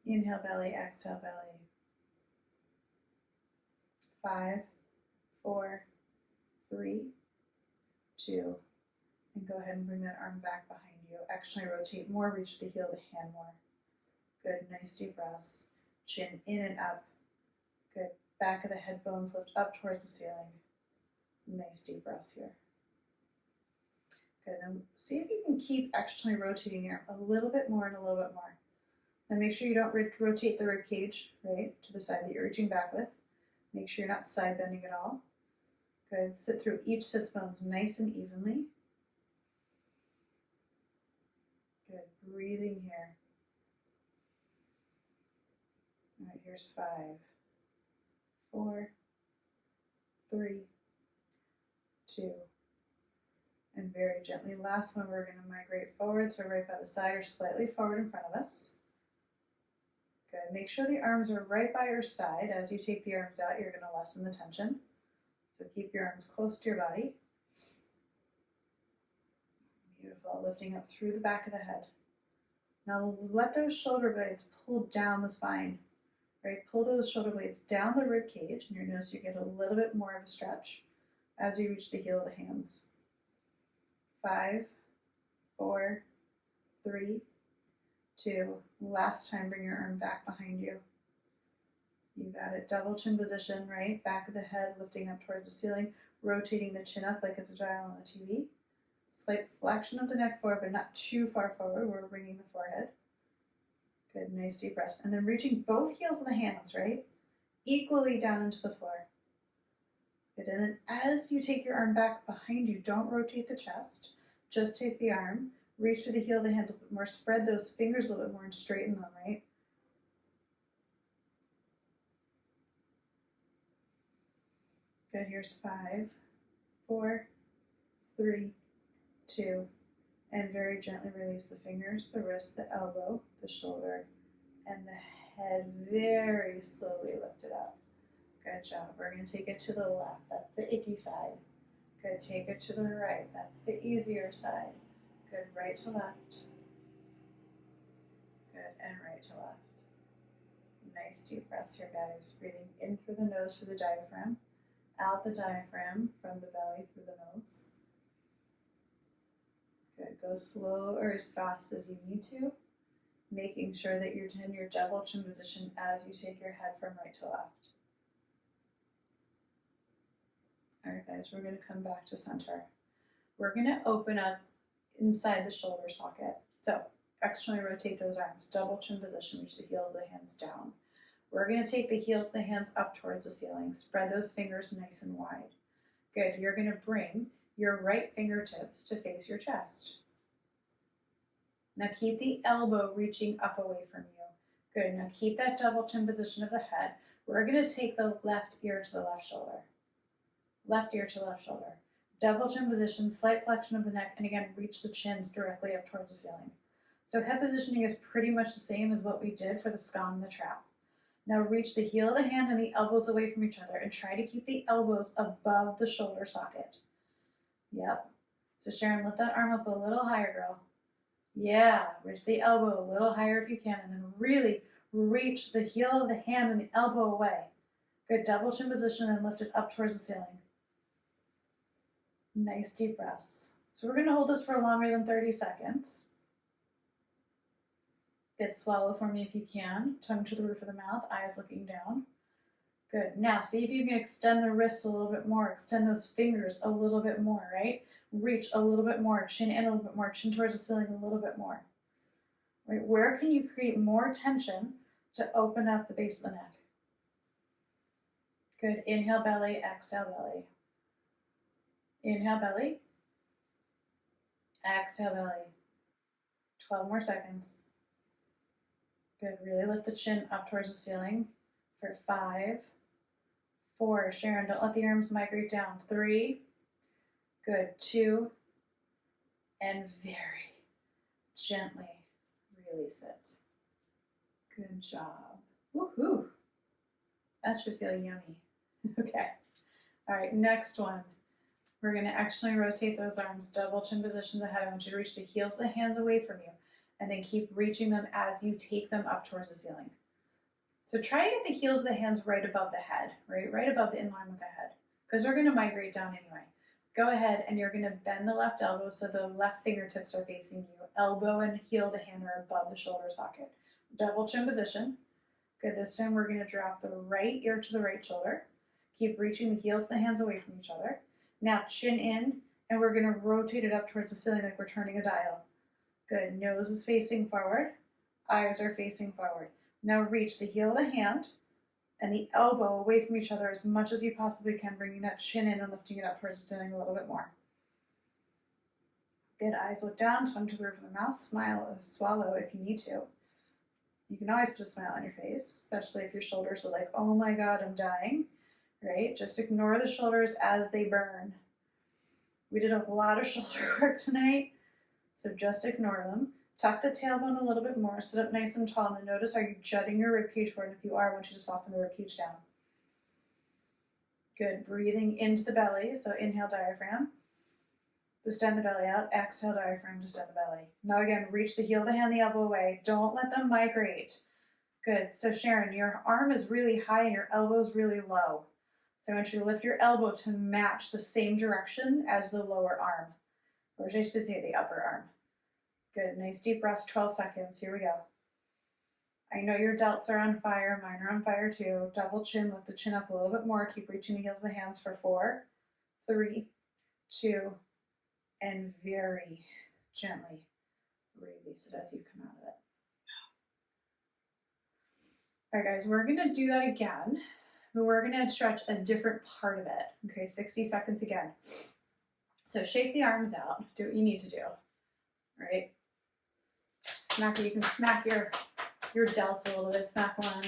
Inhale belly, exhale belly. 5, 4, 3, 2, and go ahead and bring that arm back behind you. Externally rotate more, reach the heel of the hand more. Good, nice deep breaths. Chin in and up. Good, back of the head bones lift up towards the ceiling. Nice deep breaths here. Good, and see if you can keep externally rotating the arm a little bit more and a little bit more. And make sure you don't rotate the rib cage, right, to the side that you're reaching back with. Make sure you're not side bending at all. Good, sit through each sits bones nice and evenly. Good, breathing here. All right, here's 5, 4, 3, 2, and very gently. Last one, we're going to migrate forward, so right by the side or slightly forward in front of us. Good, make sure the arms are right by your side. As you take the arms out, you're going to lessen the tension. So keep your arms close to your body. Beautiful, lifting up through the back of the head. Now let those shoulder blades pull down the spine. right? Pull those shoulder blades down the rib cage, and you'll notice you get a little bit more of a stretch as you reach the heel of the hands. 5, 4, 3, 2. Last time, bring your arm back behind you. You got it. Double chin position, right? Back of the head lifting up towards the ceiling, rotating the chin up like it's a dial on the TV. Slight flexion of the neck forward, but not too far forward. We're bringing the forehead. Good, nice deep breaths. And then reaching both heels of the hands, right? Equally down into the floor. Good, and then as you take your arm back behind you, don't rotate the chest. Just take the arm, reach through the heel of the hand a little bit more, spread those fingers a little bit more and straighten them, right? Good, here's 5, 4, 3, 2, and very gently release the fingers, the wrist, the elbow, the shoulder, and the head. Very slowly lift it up. Good job. We're going to take it to the left. That's the icky side. Good. Take it to the right. That's the easier side. Good. Right to left. Good. And right to left. Nice deep breaths here, guys. Breathing in through the nose through the diaphragm. Out the diaphragm from the belly through the nose. Good. Go slow or as fast as you need to, making sure that you're in your double chin position as you take your head from right to left. All right, guys, we're going to come back to center. We're going to open up inside the shoulder socket. So externally rotate those arms, double chin position, reach the heels of the hands down. We're going to take the heels of the hands up towards the ceiling. Spread those fingers nice and wide. Good. You're going to bring your right fingertips to face your chest. Now keep the elbow reaching up away from you. Good. Now keep that double chin position of the head. We're going to take the left ear to the left shoulder. Left ear to left shoulder. Double chin position, slight flexion of the neck, and again, reach the chin directly up towards the ceiling. So head positioning is pretty much the same as what we did for the SCOM and the trap. Now reach the heel of the hand and the elbows away from each other and try to keep the elbows above the shoulder socket. Yep. So Sharon, lift that arm up a little higher, girl. Yeah, reach the elbow a little higher if you can, and then really reach the heel of the hand and the elbow away. Good, double chin position and lift it up towards the ceiling. Nice deep breaths. So we're going to hold this for longer than 30 seconds. Good, swallow for me if you can. Tongue to the roof of the mouth, eyes looking down. Good. Now see if you can extend the wrists a little bit more, extend those fingers a little bit more, right? Reach a little bit more, chin in a little bit more, chin towards the ceiling a little bit more. Right? Where can you create more tension to open up the base of the neck? Good. Inhale belly, exhale belly. Inhale belly, exhale belly. 12 more seconds. Good. Really lift the chin up towards the ceiling for 5, 4. Sharon, don't let the arms migrate down. 3. Good. 2. And very gently release it. Good job. Woohoo! That should feel yummy. Okay. All right, next one. We're going to externally rotate those arms, double chin position of the head. I want you to reach the heels of the hands away from you, and then keep reaching them as you take them up towards the ceiling. So try to get the heels of the hands right above the head, right above the inline with the head, because they're going to migrate down anyway. Go ahead and you're going to bend the left elbow so the left fingertips are facing you. Elbow and heel of the hand are above the shoulder socket. Double chin position. Good, this time we're going to drop the right ear to the right shoulder. Keep reaching the heels of the hands away from each other. Now chin in, and we're going to rotate it up towards the ceiling like we're turning a dial. Good, nose is facing forward, eyes are facing forward. Now reach the heel of the hand and the elbow away from each other as much as you possibly can, bringing that chin in and lifting it up towards the ceiling a little bit more. Good, eyes look down, tongue to the roof of the mouth, smile and swallow if you need to. You can always put a smile on your face, especially if your shoulders are like, oh my God, I'm dying, right? Just ignore the shoulders as they burn. We did a lot of shoulder work tonight, so just ignore them. Tuck the tailbone a little bit more, sit up nice and tall, and then notice, are you jutting your ribcage forward? If you are, I want you to soften the ribcage down. Good, breathing into the belly, so inhale diaphragm. Distend the belly out, exhale diaphragm, distend the belly. Now again, reach the heel of the hand, the elbow away. Don't let them migrate. Good. So Sharon, your arm is really high and your elbow is really low. So I want you to lift your elbow to match the same direction as the lower arm. Or should I say the upper arm? Good. Nice deep breaths, 12 seconds. Here we go. I know your delts are on fire. Mine are on fire too. Double chin, lift the chin up a little bit more. Keep reaching the heels of the hands for 4, 3, 2, and very gently release it as you come out of it. All right, guys, we're gonna do that again, but we're gonna stretch a different part of it. Okay, 60 seconds again. So shake the arms out, do what you need to do, right? Smack it, you can smack your delts a little bit, smack one,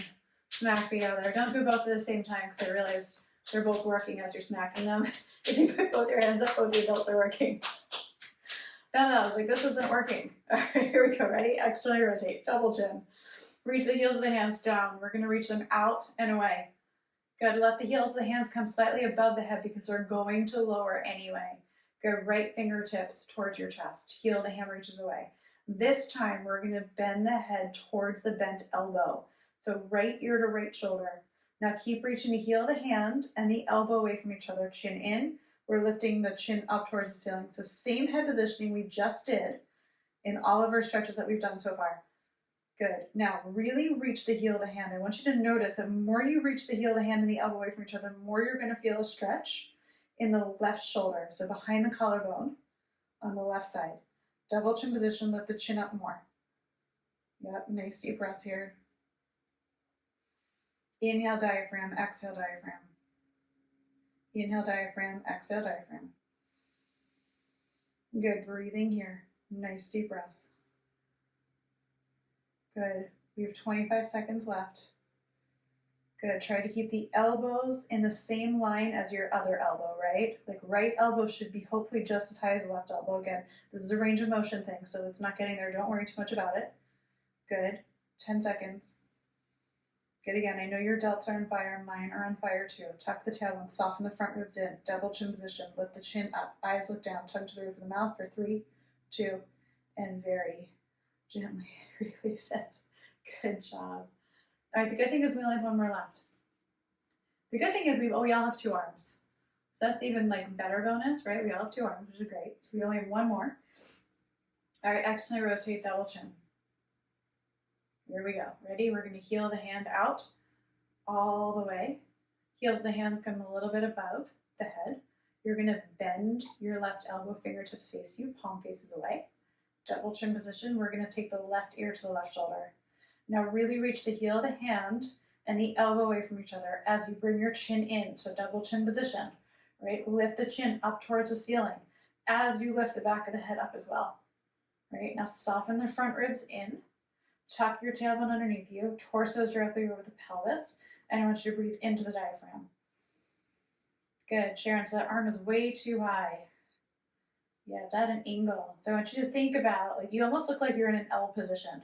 smack the other. Don't do both at the same time because I realize they're both working as you're smacking them. If you put both your hands up, both your delts are working. No, I was like, this isn't working. All right, here we go, ready? Externally rotate, double chin. Reach the heels of the hands down. We're gonna reach them out and away. Good, let the heels of the hands come slightly above the head because we're going to lower anyway. Go right fingertips towards your chest. Heel of the hand reaches away. This time we're gonna bend the head towards the bent elbow. So right ear to right shoulder. Now keep reaching the heel of the hand and the elbow away from each other, chin in. We're lifting the chin up towards the ceiling. So same head positioning we just did in all of our stretches that we've done so far. Good. Now really reach the heel of the hand. I want you to notice that the more you reach the heel of the hand and the elbow away from each other, the more you're going to feel a stretch in the left shoulder. So behind the collarbone on the left side. Double chin position, lift the chin up more. Yep, nice deep breaths here. Inhale diaphragm, exhale diaphragm. Inhale diaphragm, exhale diaphragm. Good, breathing here. Nice deep breaths. Good. We have 25 seconds left. Good. Try to keep the elbows in the same line as your other elbow, right? Like right elbow should be hopefully just as high as the left elbow. Again, this is a range of motion thing, so it's not getting there. Don't worry too much about it. Good. 10 seconds. Good again. I know your delts are on fire. Mine are on fire too. Tuck the tailbone. Soften the front ribs in. Double chin position. Lift the chin up. Eyes look down. Tongue to the roof of the mouth for 3, 2, and very gently release it. Good job. All right, the good thing is we only have one more left. The good thing is we all have 2 arms. So that's even like better bonus, right? We all have 2 arms, which is great. So we only have one more. All right, externally rotate, double chin. Here we go. Ready? We're going to heel the hand out all the way. Heels of the hands come a little bit above the head. You're going to bend your left elbow, fingertips face you, palm faces away. Double chin position. We're going to take the left ear to the left shoulder. Now really reach the heel of the hand and the elbow away from each other as you bring your chin in. So double chin position, right? Lift the chin up towards the ceiling as you lift the back of the head up as well, right? Now soften the front ribs in. Tuck your tailbone underneath you. Torso is directly over the pelvis. And I want you to breathe into the diaphragm. Good, Sharon. So that arm is way too high. Yeah, it's at an angle. So I want you to think about, like, you almost look like you're in an L position,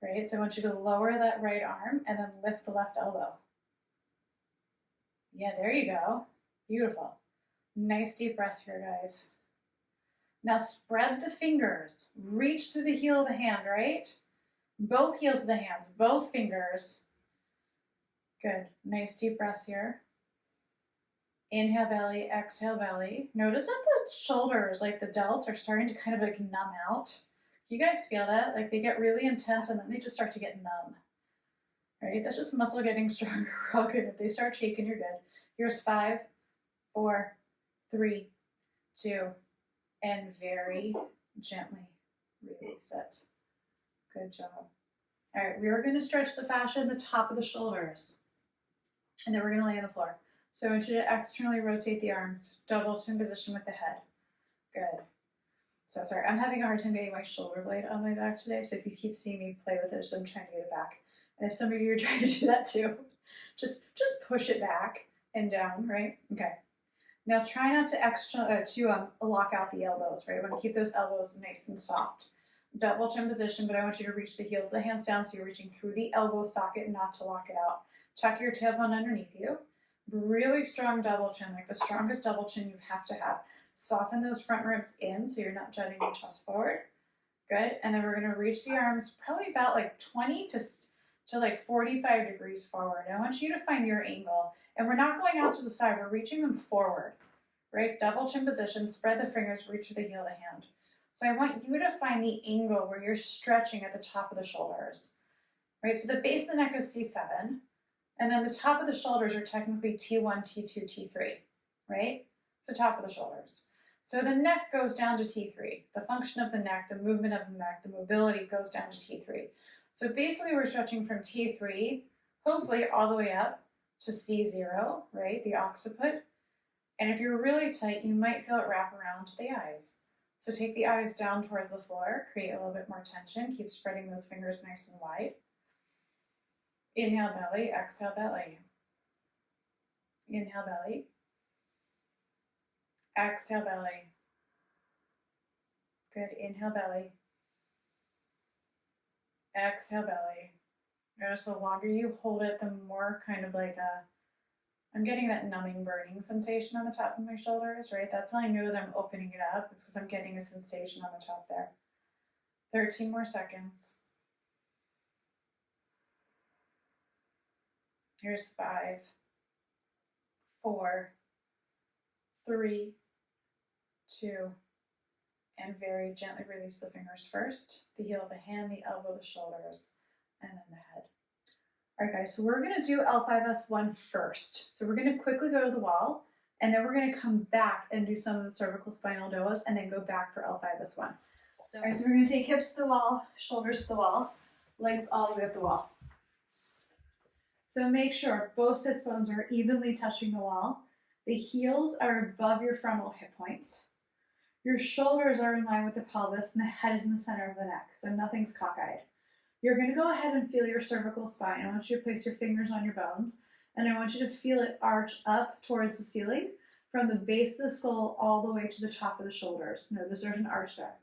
right? So I want you to lower that right arm and then lift the left elbow. Yeah, there you go. Beautiful. Nice deep breaths here, guys. Now spread the fingers. Reach through the heel of the hand, right? Both heels of the hands, both fingers. Good. Nice deep breaths here. Inhale belly, exhale belly. Notice that the shoulders, like the delts, are starting to kind of like numb out. You guys feel that? Like they get really intense and then they just start to get numb. Right? That's just muscle getting stronger. We're all good. If they start shaking, you're good. Here's 5, 4, 3, 2, and very gently release it. Good job. All right, we are going to stretch the fascia at the top of the shoulders. And then we're going to lay on the floor. So I want you to externally rotate the arms, double chin position with the head. Good. So sorry, I'm having a hard time getting my shoulder blade on my back today. So if you keep seeing me play with it, I'm trying to get it back. And if some of you are trying to do that too, just push it back and down, right? Okay. Now try not to lock out the elbows, right? I want to keep those elbows nice and soft. Double chin position, but I want you to reach the heels of the hands down so you're reaching through the elbow socket, not to lock it out. Tuck your tailbone underneath you. Really strong double chin, like the strongest double chin you have to have. Soften those front ribs in so you're not jutting your chest forward. Good. And then we're going to reach the arms probably about like 20 to like 45 degrees forward. I want you to find your angle. And we're not going out to the side, we're reaching them forward, right? Double chin position, spread the fingers, reach for the heel of the hand. So I want you to find the angle where you're stretching at the top of the shoulders, right? So the base of the neck is C7, and then the top of the shoulders are technically T1, T2, T3, right? So top of the shoulders. So the neck goes down to T3. The function of the neck, the movement of the neck, the mobility goes down to T3. So basically we're stretching from T3, hopefully all the way up to C0, right, the occiput. And if you're really tight, you might feel it wrap around to the eyes. So take the eyes down towards the floor, create a little bit more tension, keep spreading those fingers nice and wide. Inhale belly, exhale belly. Inhale belly. Exhale belly. Good, inhale belly. Exhale belly. Notice the longer you hold it, the more kind of like I'm getting that numbing, burning sensation on the top of my shoulders, right? That's how I know that I'm opening it up. It's because I'm getting a sensation on the top there. 13 more seconds. Here's 5, 4, 3, 2, and very gently release the fingers first, the heel of the hand, the elbow, the shoulders, and then the head. All right, guys, so we're gonna do L5S1 first. So we're gonna quickly go to the wall, and then we're gonna come back and do some of the cervical spinal ELDOAs, and then go back for L5S1. All right, so we're gonna take hips to the wall, shoulders to the wall, legs all the way up the wall. So make sure both sits bones are evenly touching the wall. The heels are above your frontal hip points. Your shoulders are in line with the pelvis, and the head is in the center of the neck, so nothing's cockeyed. You're going to go ahead and feel your cervical spine. I want you to place your fingers on your bones, and I want you to feel it arch up towards the ceiling from the base of the skull all the way to the top of the shoulders. Notice there's an arch there.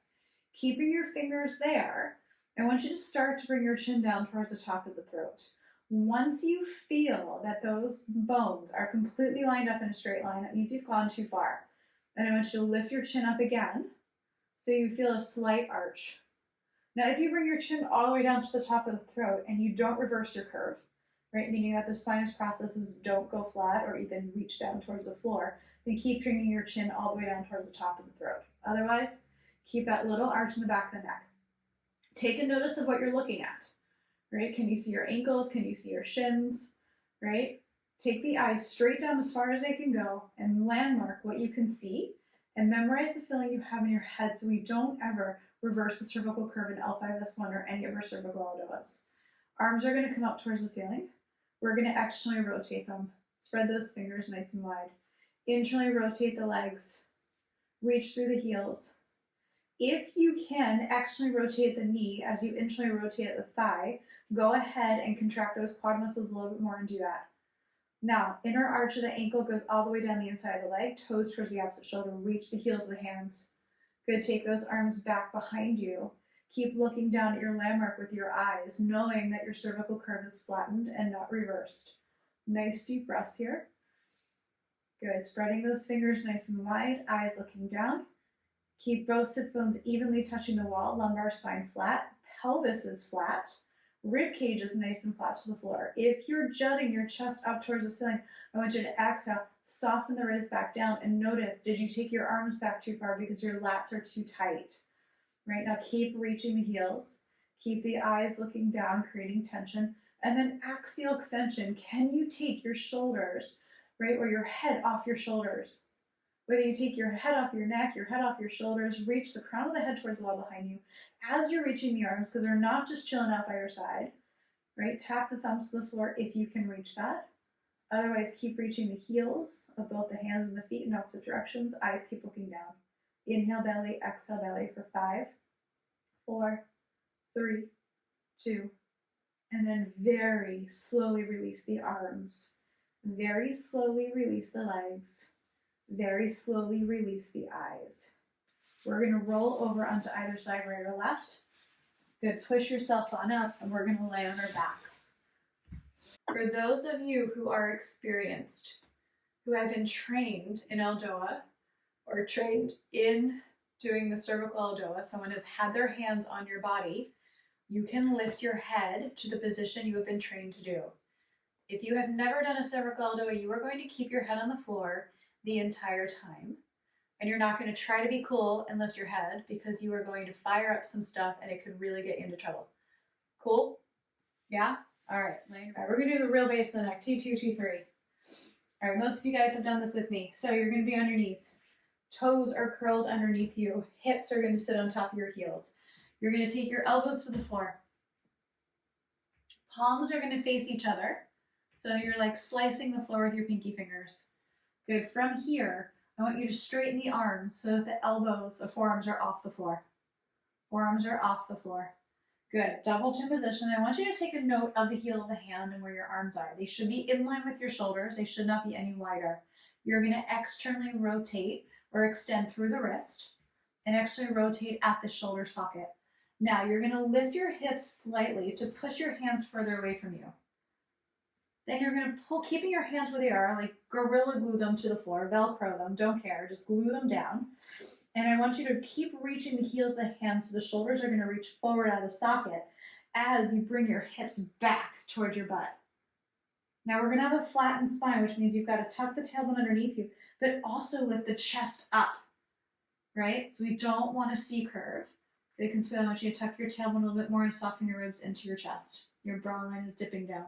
Keeping your fingers there, I want you to start to bring your chin down towards the top of the throat. Once you feel that those bones are completely lined up in a straight line, that means you've gone too far. And I want you to lift your chin up again so you feel a slight arch. Now, if you bring your chin all the way down to the top of the throat and you don't reverse your curve, right, meaning that the spinous processes don't go flat or even reach down towards the floor, then keep bringing your chin all the way down towards the top of the throat. Otherwise, keep that little arch in the back of the neck. Take a notice of what you're looking at. Right? Can you see your ankles? Can you see your shins? Right? Take the eyes straight down as far as they can go and landmark what you can see and memorize the feeling you have in your head so we don't ever reverse the cervical curve in L5S1 or any of our cervical ELDOAs. Arms are going to come up towards the ceiling. We're going to externally rotate them. Spread those fingers nice and wide. Internally rotate the legs. Reach through the heels. If you can externally rotate the knee as you internally rotate the thigh, go ahead and contract those quad muscles a little bit more and do that. Now, inner arch of the ankle goes all the way down the inside of the leg, toes towards the opposite shoulder, reach the heels of the hands. Good, take those arms back behind you. Keep looking down at your landmark with your eyes, knowing that your cervical curve is flattened and not reversed. Nice deep breaths here. Good, spreading those fingers nice and wide, eyes looking down. Keep both sits bones evenly touching the wall, lumbar spine flat, pelvis is flat. Rib cage is nice and flat to the floor. If you're jutting your chest up towards the ceiling, I want you to exhale, soften the ribs back down, and notice, did you take your arms back too far because your lats are too tight? Right, now keep reaching the heels. Keep the eyes looking down, creating tension. And then axial extension. Can you take your shoulders, right, or your head off your shoulders? Whether you take your head off your neck, your head off your shoulders, reach the crown of the head towards the wall behind you as you're reaching the arms, because they're not just chilling out by your side, right? Tap the thumbs to the floor if you can reach that. Otherwise, keep reaching the heels of both the hands and the feet in opposite directions. Eyes keep looking down. Inhale belly, exhale belly for 5, 4, 3, 2, and then very slowly release the arms. Very slowly release the legs. Very slowly release the eyes. We're going to roll over onto either side, right or left. Good, push yourself on up, and we're going to lay on our backs. For those of you who are experienced, who have been trained in ELDOA or trained in doing the cervical ELDOA, someone has had their hands on your body, you can lift your head to the position you have been trained to do. If you have never done a cervical ELDOA, you are going to keep your head on the floor the entire time. And you're not going to try to be cool and lift your head because you are going to fire up some stuff and it could really get you into trouble. Cool? Yeah? All right. All right, we're going to do the real base of the neck. T2, T3. All right, most of you guys have done this with me. So you're going to be on your knees. Toes are curled underneath you. Hips are going to sit on top of your heels. You're going to take your elbows to the floor. Palms are going to face each other. So you're like slicing the floor with your pinky fingers. Good. From here, I want you to straighten the arms so that the elbows, the forearms are off the floor. Forearms are off the floor. Good. Double chin position. I want you to take a note of the heel of the hand and where your arms are. They should be in line with your shoulders. They should not be any wider. You're going to externally rotate or extend through the wrist and externally rotate at the shoulder socket. Now you're going to lift your hips slightly to push your hands further away from you. Then you're going to pull, keeping your hands where they are, like gorilla glue them to the floor, Velcro them, don't care, just glue them down. And I want you to keep reaching the heels of the hands so the shoulders are going to reach forward out of the socket as you bring your hips back towards your butt. Now we're going to have a flattened spine, which means you've got to tuck the tailbone underneath you, but also lift the chest up, right? So we don't want a C curve. I want you to tuck your tailbone a little bit more and soften your ribs into your chest. Your bra line is dipping down.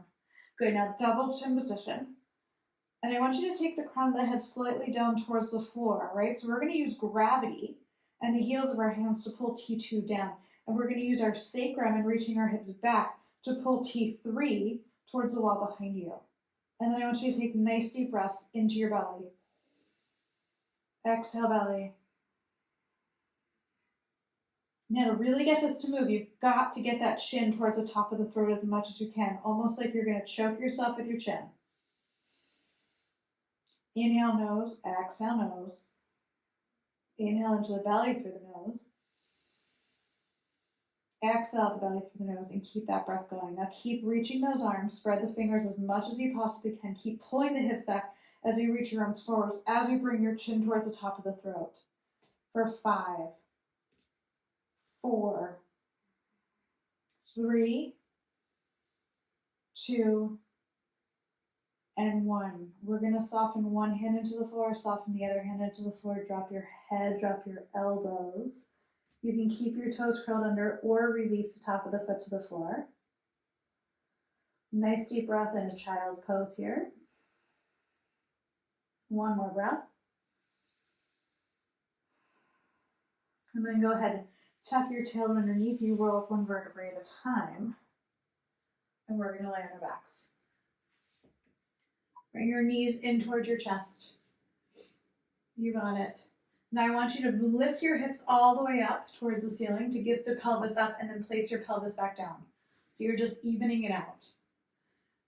Good, now double chin position. And I want you to take the crown of the head slightly down towards the floor, right? So we're going to use gravity and the heels of our hands to pull T2 down. And we're going to use our sacrum and reaching our hips back to pull T3 towards the wall behind you. And then I want you to take nice deep breaths into your belly. Exhale, belly. Now to really get this to move, you've got to get that chin towards the top of the throat as much as you can, almost like you're going to choke yourself with your chin. Inhale, nose, exhale, nose. Inhale into the belly through the nose. Exhale the belly through the nose and keep that breath going. Now keep reaching those arms, spread the fingers as much as you possibly can. Keep pulling the hips back as you reach your arms forward, as you bring your chin towards the top of the throat. For 5, 4, 3, 2, and 1. We're going to soften one hand into the floor, soften the other hand into the floor, drop your head, drop your elbows. You can keep your toes curled under or release the top of the foot to the floor. Nice deep breath into child's pose here. One more breath. And then go ahead and tuck your tail underneath you, roll up one vertebrae at a time. And we're going to lay on our backs. Bring your knees in towards your chest. You got it. Now I want you to lift your hips all the way up towards the ceiling to get the pelvis up and then place your pelvis back down. So you're just evening it out.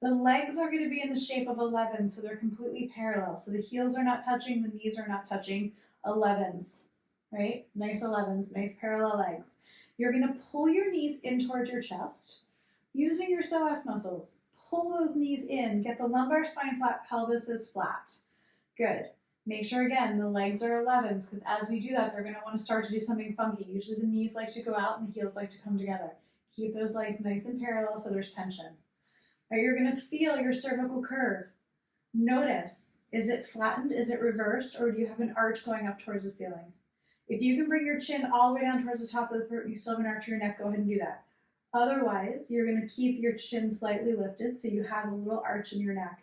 The legs are going to be in the shape of 11, so they're completely parallel. So the heels are not touching, the knees are not touching. 11s, right? Nice 11s, nice parallel legs. You're going to pull your knees in towards your chest using your psoas muscles. Pull those knees in, get the lumbar spine flat, pelvis is flat. Good. Make sure, again, the legs are 11s, because as we do that, they're going to want to start to do something funky. Usually the knees like to go out and the heels like to come together. Keep those legs nice and parallel so there's tension. All right, you're going to feel your cervical curve. Notice, is it flattened, is it reversed, or do you have an arch going up towards the ceiling? If you can bring your chin all the way down towards the top of the throat and you still have an arch in your neck, go ahead and do that. Otherwise, you're going to keep your chin slightly lifted so you have a little arch in your neck.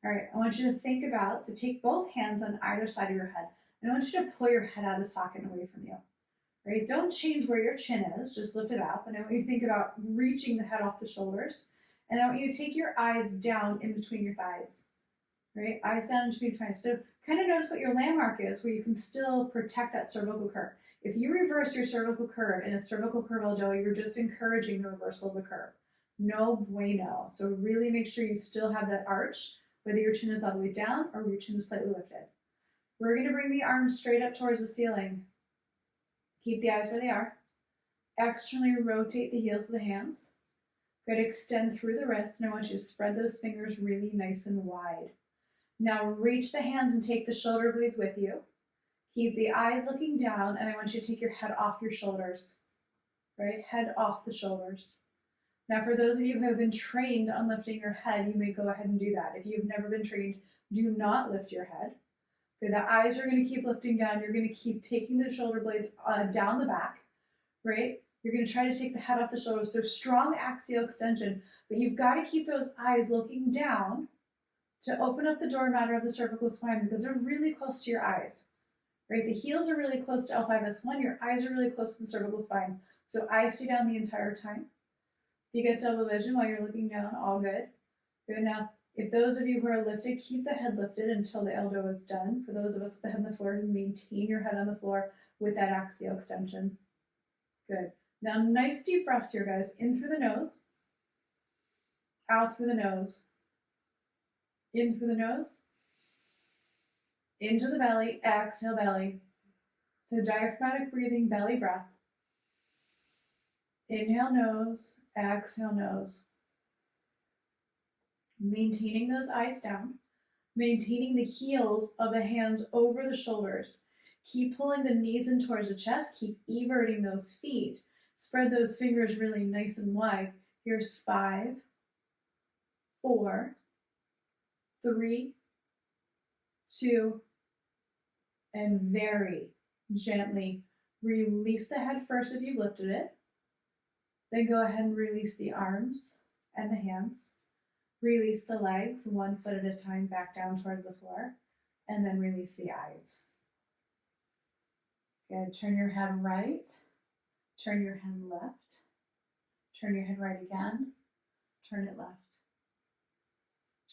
All right, I want you to think about, so take both hands on either side of your head, and I want you to pull your head out of the socket and away from you. All right, don't change where your chin is, just lift it up, and I want you to think about reaching the head off the shoulders, and I want you to take your eyes down in between your thighs. Right, eyes down in between your thighs. So kind of notice what your landmark is where you can still protect that cervical curve. If you reverse your cervical curve in a cervical curve ELDOA, you're just encouraging the reversal of the curve. No bueno. So really make sure you still have that arch, whether your chin is all the way down or your chin is slightly lifted. We're going to bring the arms straight up towards the ceiling. Keep the eyes where they are. Externally rotate the heels of the hands. Good, extend through the wrists, and I want you to spread those fingers really nice and wide. Now reach the hands and take the shoulder blades with you. Keep the eyes looking down, and I want you to take your head off your shoulders. right? Head off the shoulders. Now, for those of you who have been trained on lifting your head, you may go ahead and do that. If you've never been trained, do not lift your head. Okay, the eyes are going to keep lifting down. You're going to keep taking the shoulder blades down the back, right? You're going to try to take the head off the shoulders. So strong axial extension, but you've got to keep those eyes looking down to open up the doormat of the cervical spine because they're really close to your eyes, right? The heels are really close to L5S1. Your eyes are really close to the cervical spine. So eyes stay down the entire time. If you get double vision while you're looking down, all good. Good. Now, if those of you who are lifted, keep the head lifted until the ELDOA is done. For those of us with the head on the floor, maintain your head on the floor with that axial extension. Good. Now, nice deep breaths here, guys. In through the nose, out through the nose, in through the nose, into the belly, exhale belly. So diaphragmatic breathing, belly breath. Inhale nose, exhale nose. Maintaining those eyes down, maintaining the heels of the hands over the shoulders. Keep pulling the knees in towards the chest, keep everting those feet. Spread those fingers really nice and wide. Here's 5, 4, 3, 2, and very gently release the head first if you've lifted it. Then go ahead and release the arms and the hands. Release the legs 1 foot at a time back down towards the floor. And then release the eyes. Good. Turn your head right. Turn your head left. Turn your head right again. Turn it left.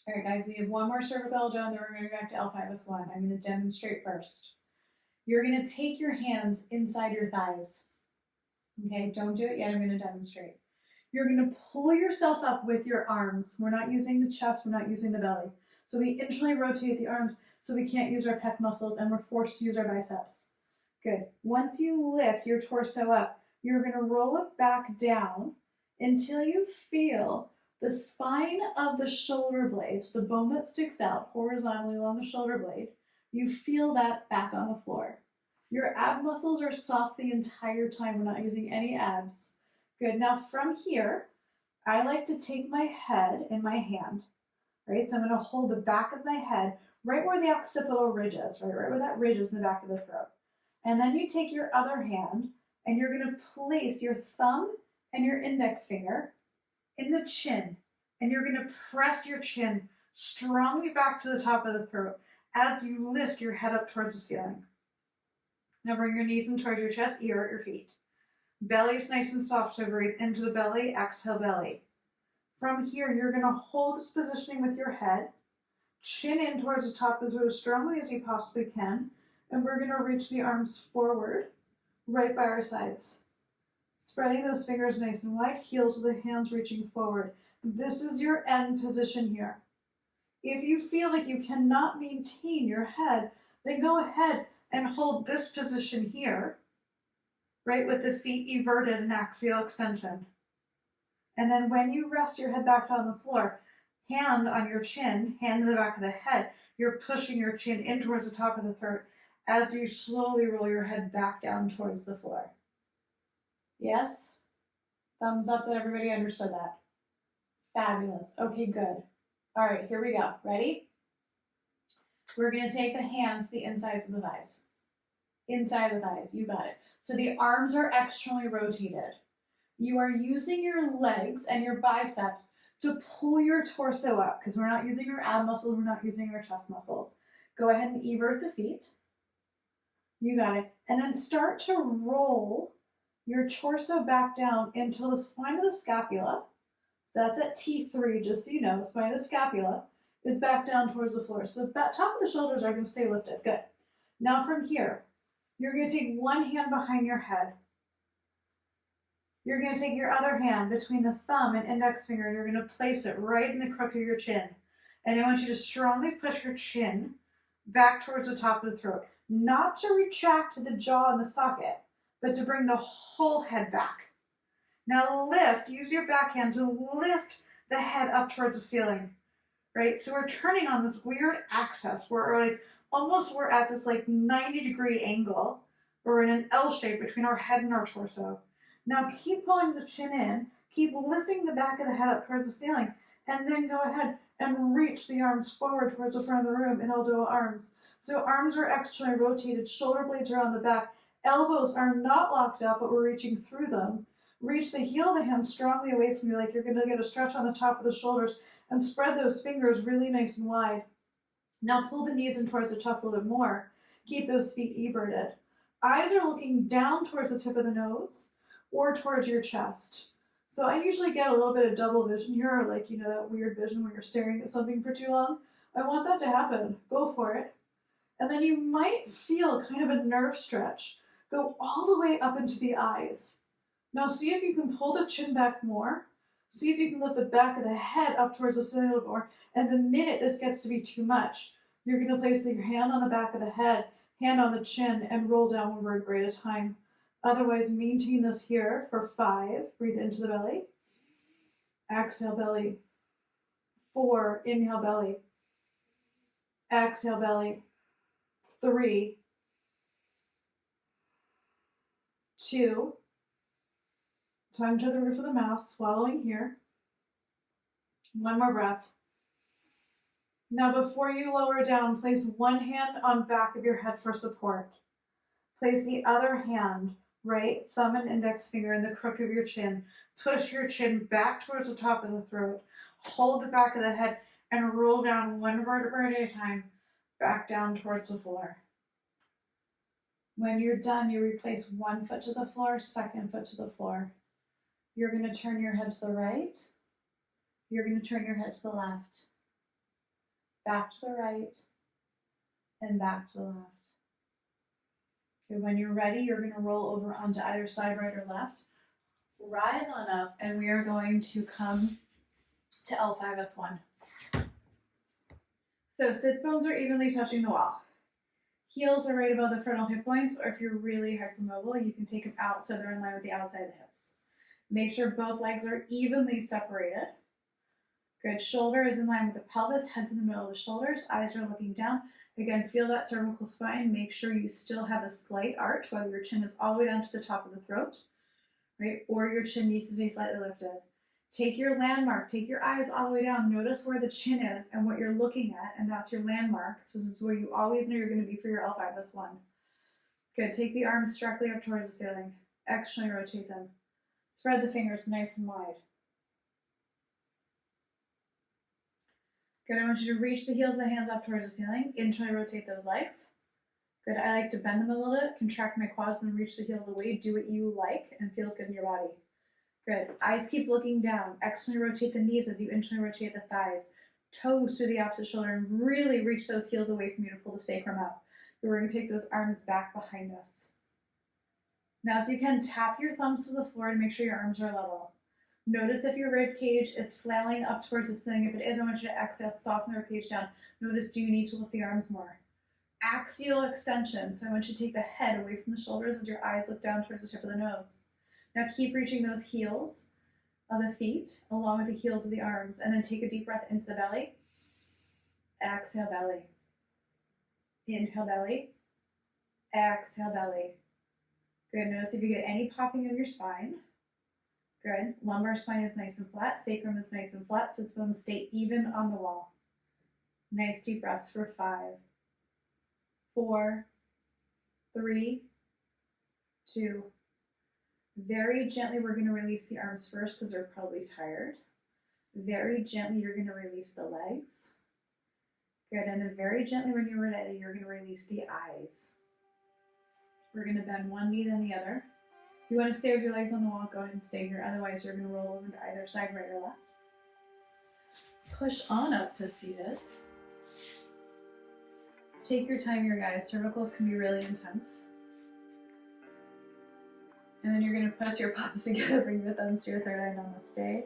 All right, guys, we have one more cervical ELDOA, and then we're going to go back to L5S1. I'm going to demonstrate first. You're going to take your hands inside your thighs. Okay, don't do it yet. I'm going to demonstrate. You're going to pull yourself up with your arms. We're not using the chest. We're not using the belly. So we internally rotate the arms so we can't use our pec muscles, and we're forced to use our biceps. Good. Once you lift your torso up, you're going to roll it back down until you feel the spine of the shoulder blade, the bone that sticks out horizontally along the shoulder blade, you feel that back on the floor. Your ab muscles are soft the entire time. We're not using any abs. Good. Now from here, I like to take my head in my hand, right? So I'm going to hold the back of my head right where the occipital ridge is, right where that ridge is in the back of the throat. And then you take your other hand and you're going to place your thumb and your index finger in the chin. And you're going to press your chin strongly back to the top of the throat as you lift your head up towards the ceiling. Now bring your knees in towards your chest, ear at your feet. Belly is nice and soft, so breathe into the belly, exhale belly. From here, you're going to hold this positioning with your head, chin in towards the top of the throat as strongly as you possibly can, and we're going to reach the arms forward, right by our sides. Spreading those fingers nice and wide, heels of the hands reaching forward. This is your end position here. If you feel like you cannot maintain your head, then go ahead and hold this position here, right, with the feet everted in axial extension. And then when you rest your head back on the floor, hand on your chin, hand in the back of the head, you're pushing your chin in towards the top of the throat as you slowly roll your head back down towards the floor. Yes? Thumbs up that everybody understood that. Fabulous. Okay, good. All right, here we go. Ready? We're going to take the hands to the insides of the thighs. Inside the thighs, you got it. So the arms are externally rotated. You are using your legs and your biceps to pull your torso up because we're not using our ab muscles, we're not using our chest muscles. Go ahead and evert the feet. You got it. And then start to roll your torso back down until the spine of the scapula, so that's at T3, just so you know, the spine of the scapula is back down towards the floor. So the top of the shoulders are going to stay lifted. Good. Now from here, you're going to take one hand behind your head. You're going to take your other hand between the thumb and index finger, and you're going to place it right in the crook of your chin. And I want you to strongly push your chin back towards the top of the throat. Not to retract the jaw and the socket, but to bring the whole head back. Now lift, use your back hand to lift the head up towards the ceiling, right? So we're turning on this weird axis where we're at this 90-degree angle. We're in an L shape between our head and our torso. Now keep pulling the chin in, keep lifting the back of the head up towards the ceiling, and then go ahead and reach the arms forward towards the front of the room in ELDOA arms. So arms are externally rotated, shoulder blades are on the back, elbows are not locked up, but we're reaching through them. Reach the heel of the hand strongly away from you, like you're going to get a stretch on the top of the shoulders, and spread those fingers really nice and wide. Now pull the knees in towards the chest a little bit more. Keep those feet everted. Eyes are looking down towards the tip of the nose or towards your chest. So I usually get a little bit of double vision here, or like, you know, that weird vision when you're staring at something for too long. I want that to happen. Go for it. And then you might feel kind of a nerve stretch. Go all the way up into the eyes. Now see if you can pull the chin back more. See if you can lift the back of the head up towards the ceiling a little more. And the minute this gets to be too much, you're going to place your hand on the back of the head, hand on the chin, and roll down one vertebrae at a time. Otherwise, maintain this here for 5. Breathe into the belly. Exhale, belly. 4. Inhale, belly. Exhale, belly. 3. 2. Tongue to the roof of the mouth, swallowing here. 1 more breath. Now before you lower down, place one hand on back of your head for support. Place the other hand, right thumb and index finger in the crook of your chin. Push your chin back towards the top of the throat. Hold the back of the head and roll down one vertebrae at a time, back down towards the floor. When you're done, you replace one foot to the floor, second foot to the floor. You're going to turn your head to the right. You're going to turn your head to the left. Back to the right, and back to the left. Okay, when you're ready, you're going to roll over onto either side, right or left. Rise on up, and we are going to come to L5S1. So sits bones are evenly touching the wall. Heels are right above the frontal hip points, or if you're really hypermobile, you can take them out so they're in line with the outside of the hips. Make sure both legs are evenly separated. Good. Shoulder is in line with the pelvis, head's in the middle of the shoulders, eyes are looking down. Again, feel that cervical spine. Make sure you still have a slight arch, whether your chin is all the way down to the top of the throat, right? Or your chin needs to stay slightly lifted. Take your landmark, take your eyes all the way down. Notice where the chin is and what you're looking at, and that's your landmark. So this is where you always know you're going to be for your L5S1. Good. Take the arms directly up towards the ceiling. Externally rotate them. Spread the fingers nice and wide. Good, I want you to reach the heels of the hands up towards the ceiling. Internally rotate those legs. Good, I like to bend them a little bit, contract my quads, and then reach the heels away. Do what you like and feels good in your body. Good, eyes keep looking down. Externally rotate the knees as you internally rotate the thighs. Toes to the opposite shoulder, and really reach those heels away from you to pull the sacrum up. We're going to take those arms back behind us. Now, if you can, tap your thumbs to the floor to make sure your arms are level. Notice if your rib cage is flailing up towards the ceiling. If it is, I want you to exhale, soften the rib cage down. Notice, do you need to lift the arms more? Axial extension. So I want you to take the head away from the shoulders as your eyes look down towards the tip of the nose. Now keep reaching those heels of the feet along with the heels of the arms. And then take a deep breath into the belly. Exhale, belly. Inhale, belly. Exhale, belly. Good. Notice if you get any popping of your spine. Good. Lumbar spine is nice and flat. Sacrum is nice and flat. Sits bones stay even on the wall. Nice deep breaths for 5, 4, 3, 2. Very gently, we're going to release the arms first because they're probably tired. Very gently, you're going to release the legs. Good. And then very gently, when you're ready, you're going to release the eyes. We're going to bend one knee then the other. If you want to stay with your legs on the wall, go ahead and stay here. Otherwise, you're going to roll over to either side, right or left. Push on up to seated. Take your time here, guys. Cervicals can be really intense. And then you're going to press your palms together, bring the thumbs to your third eye, namaste.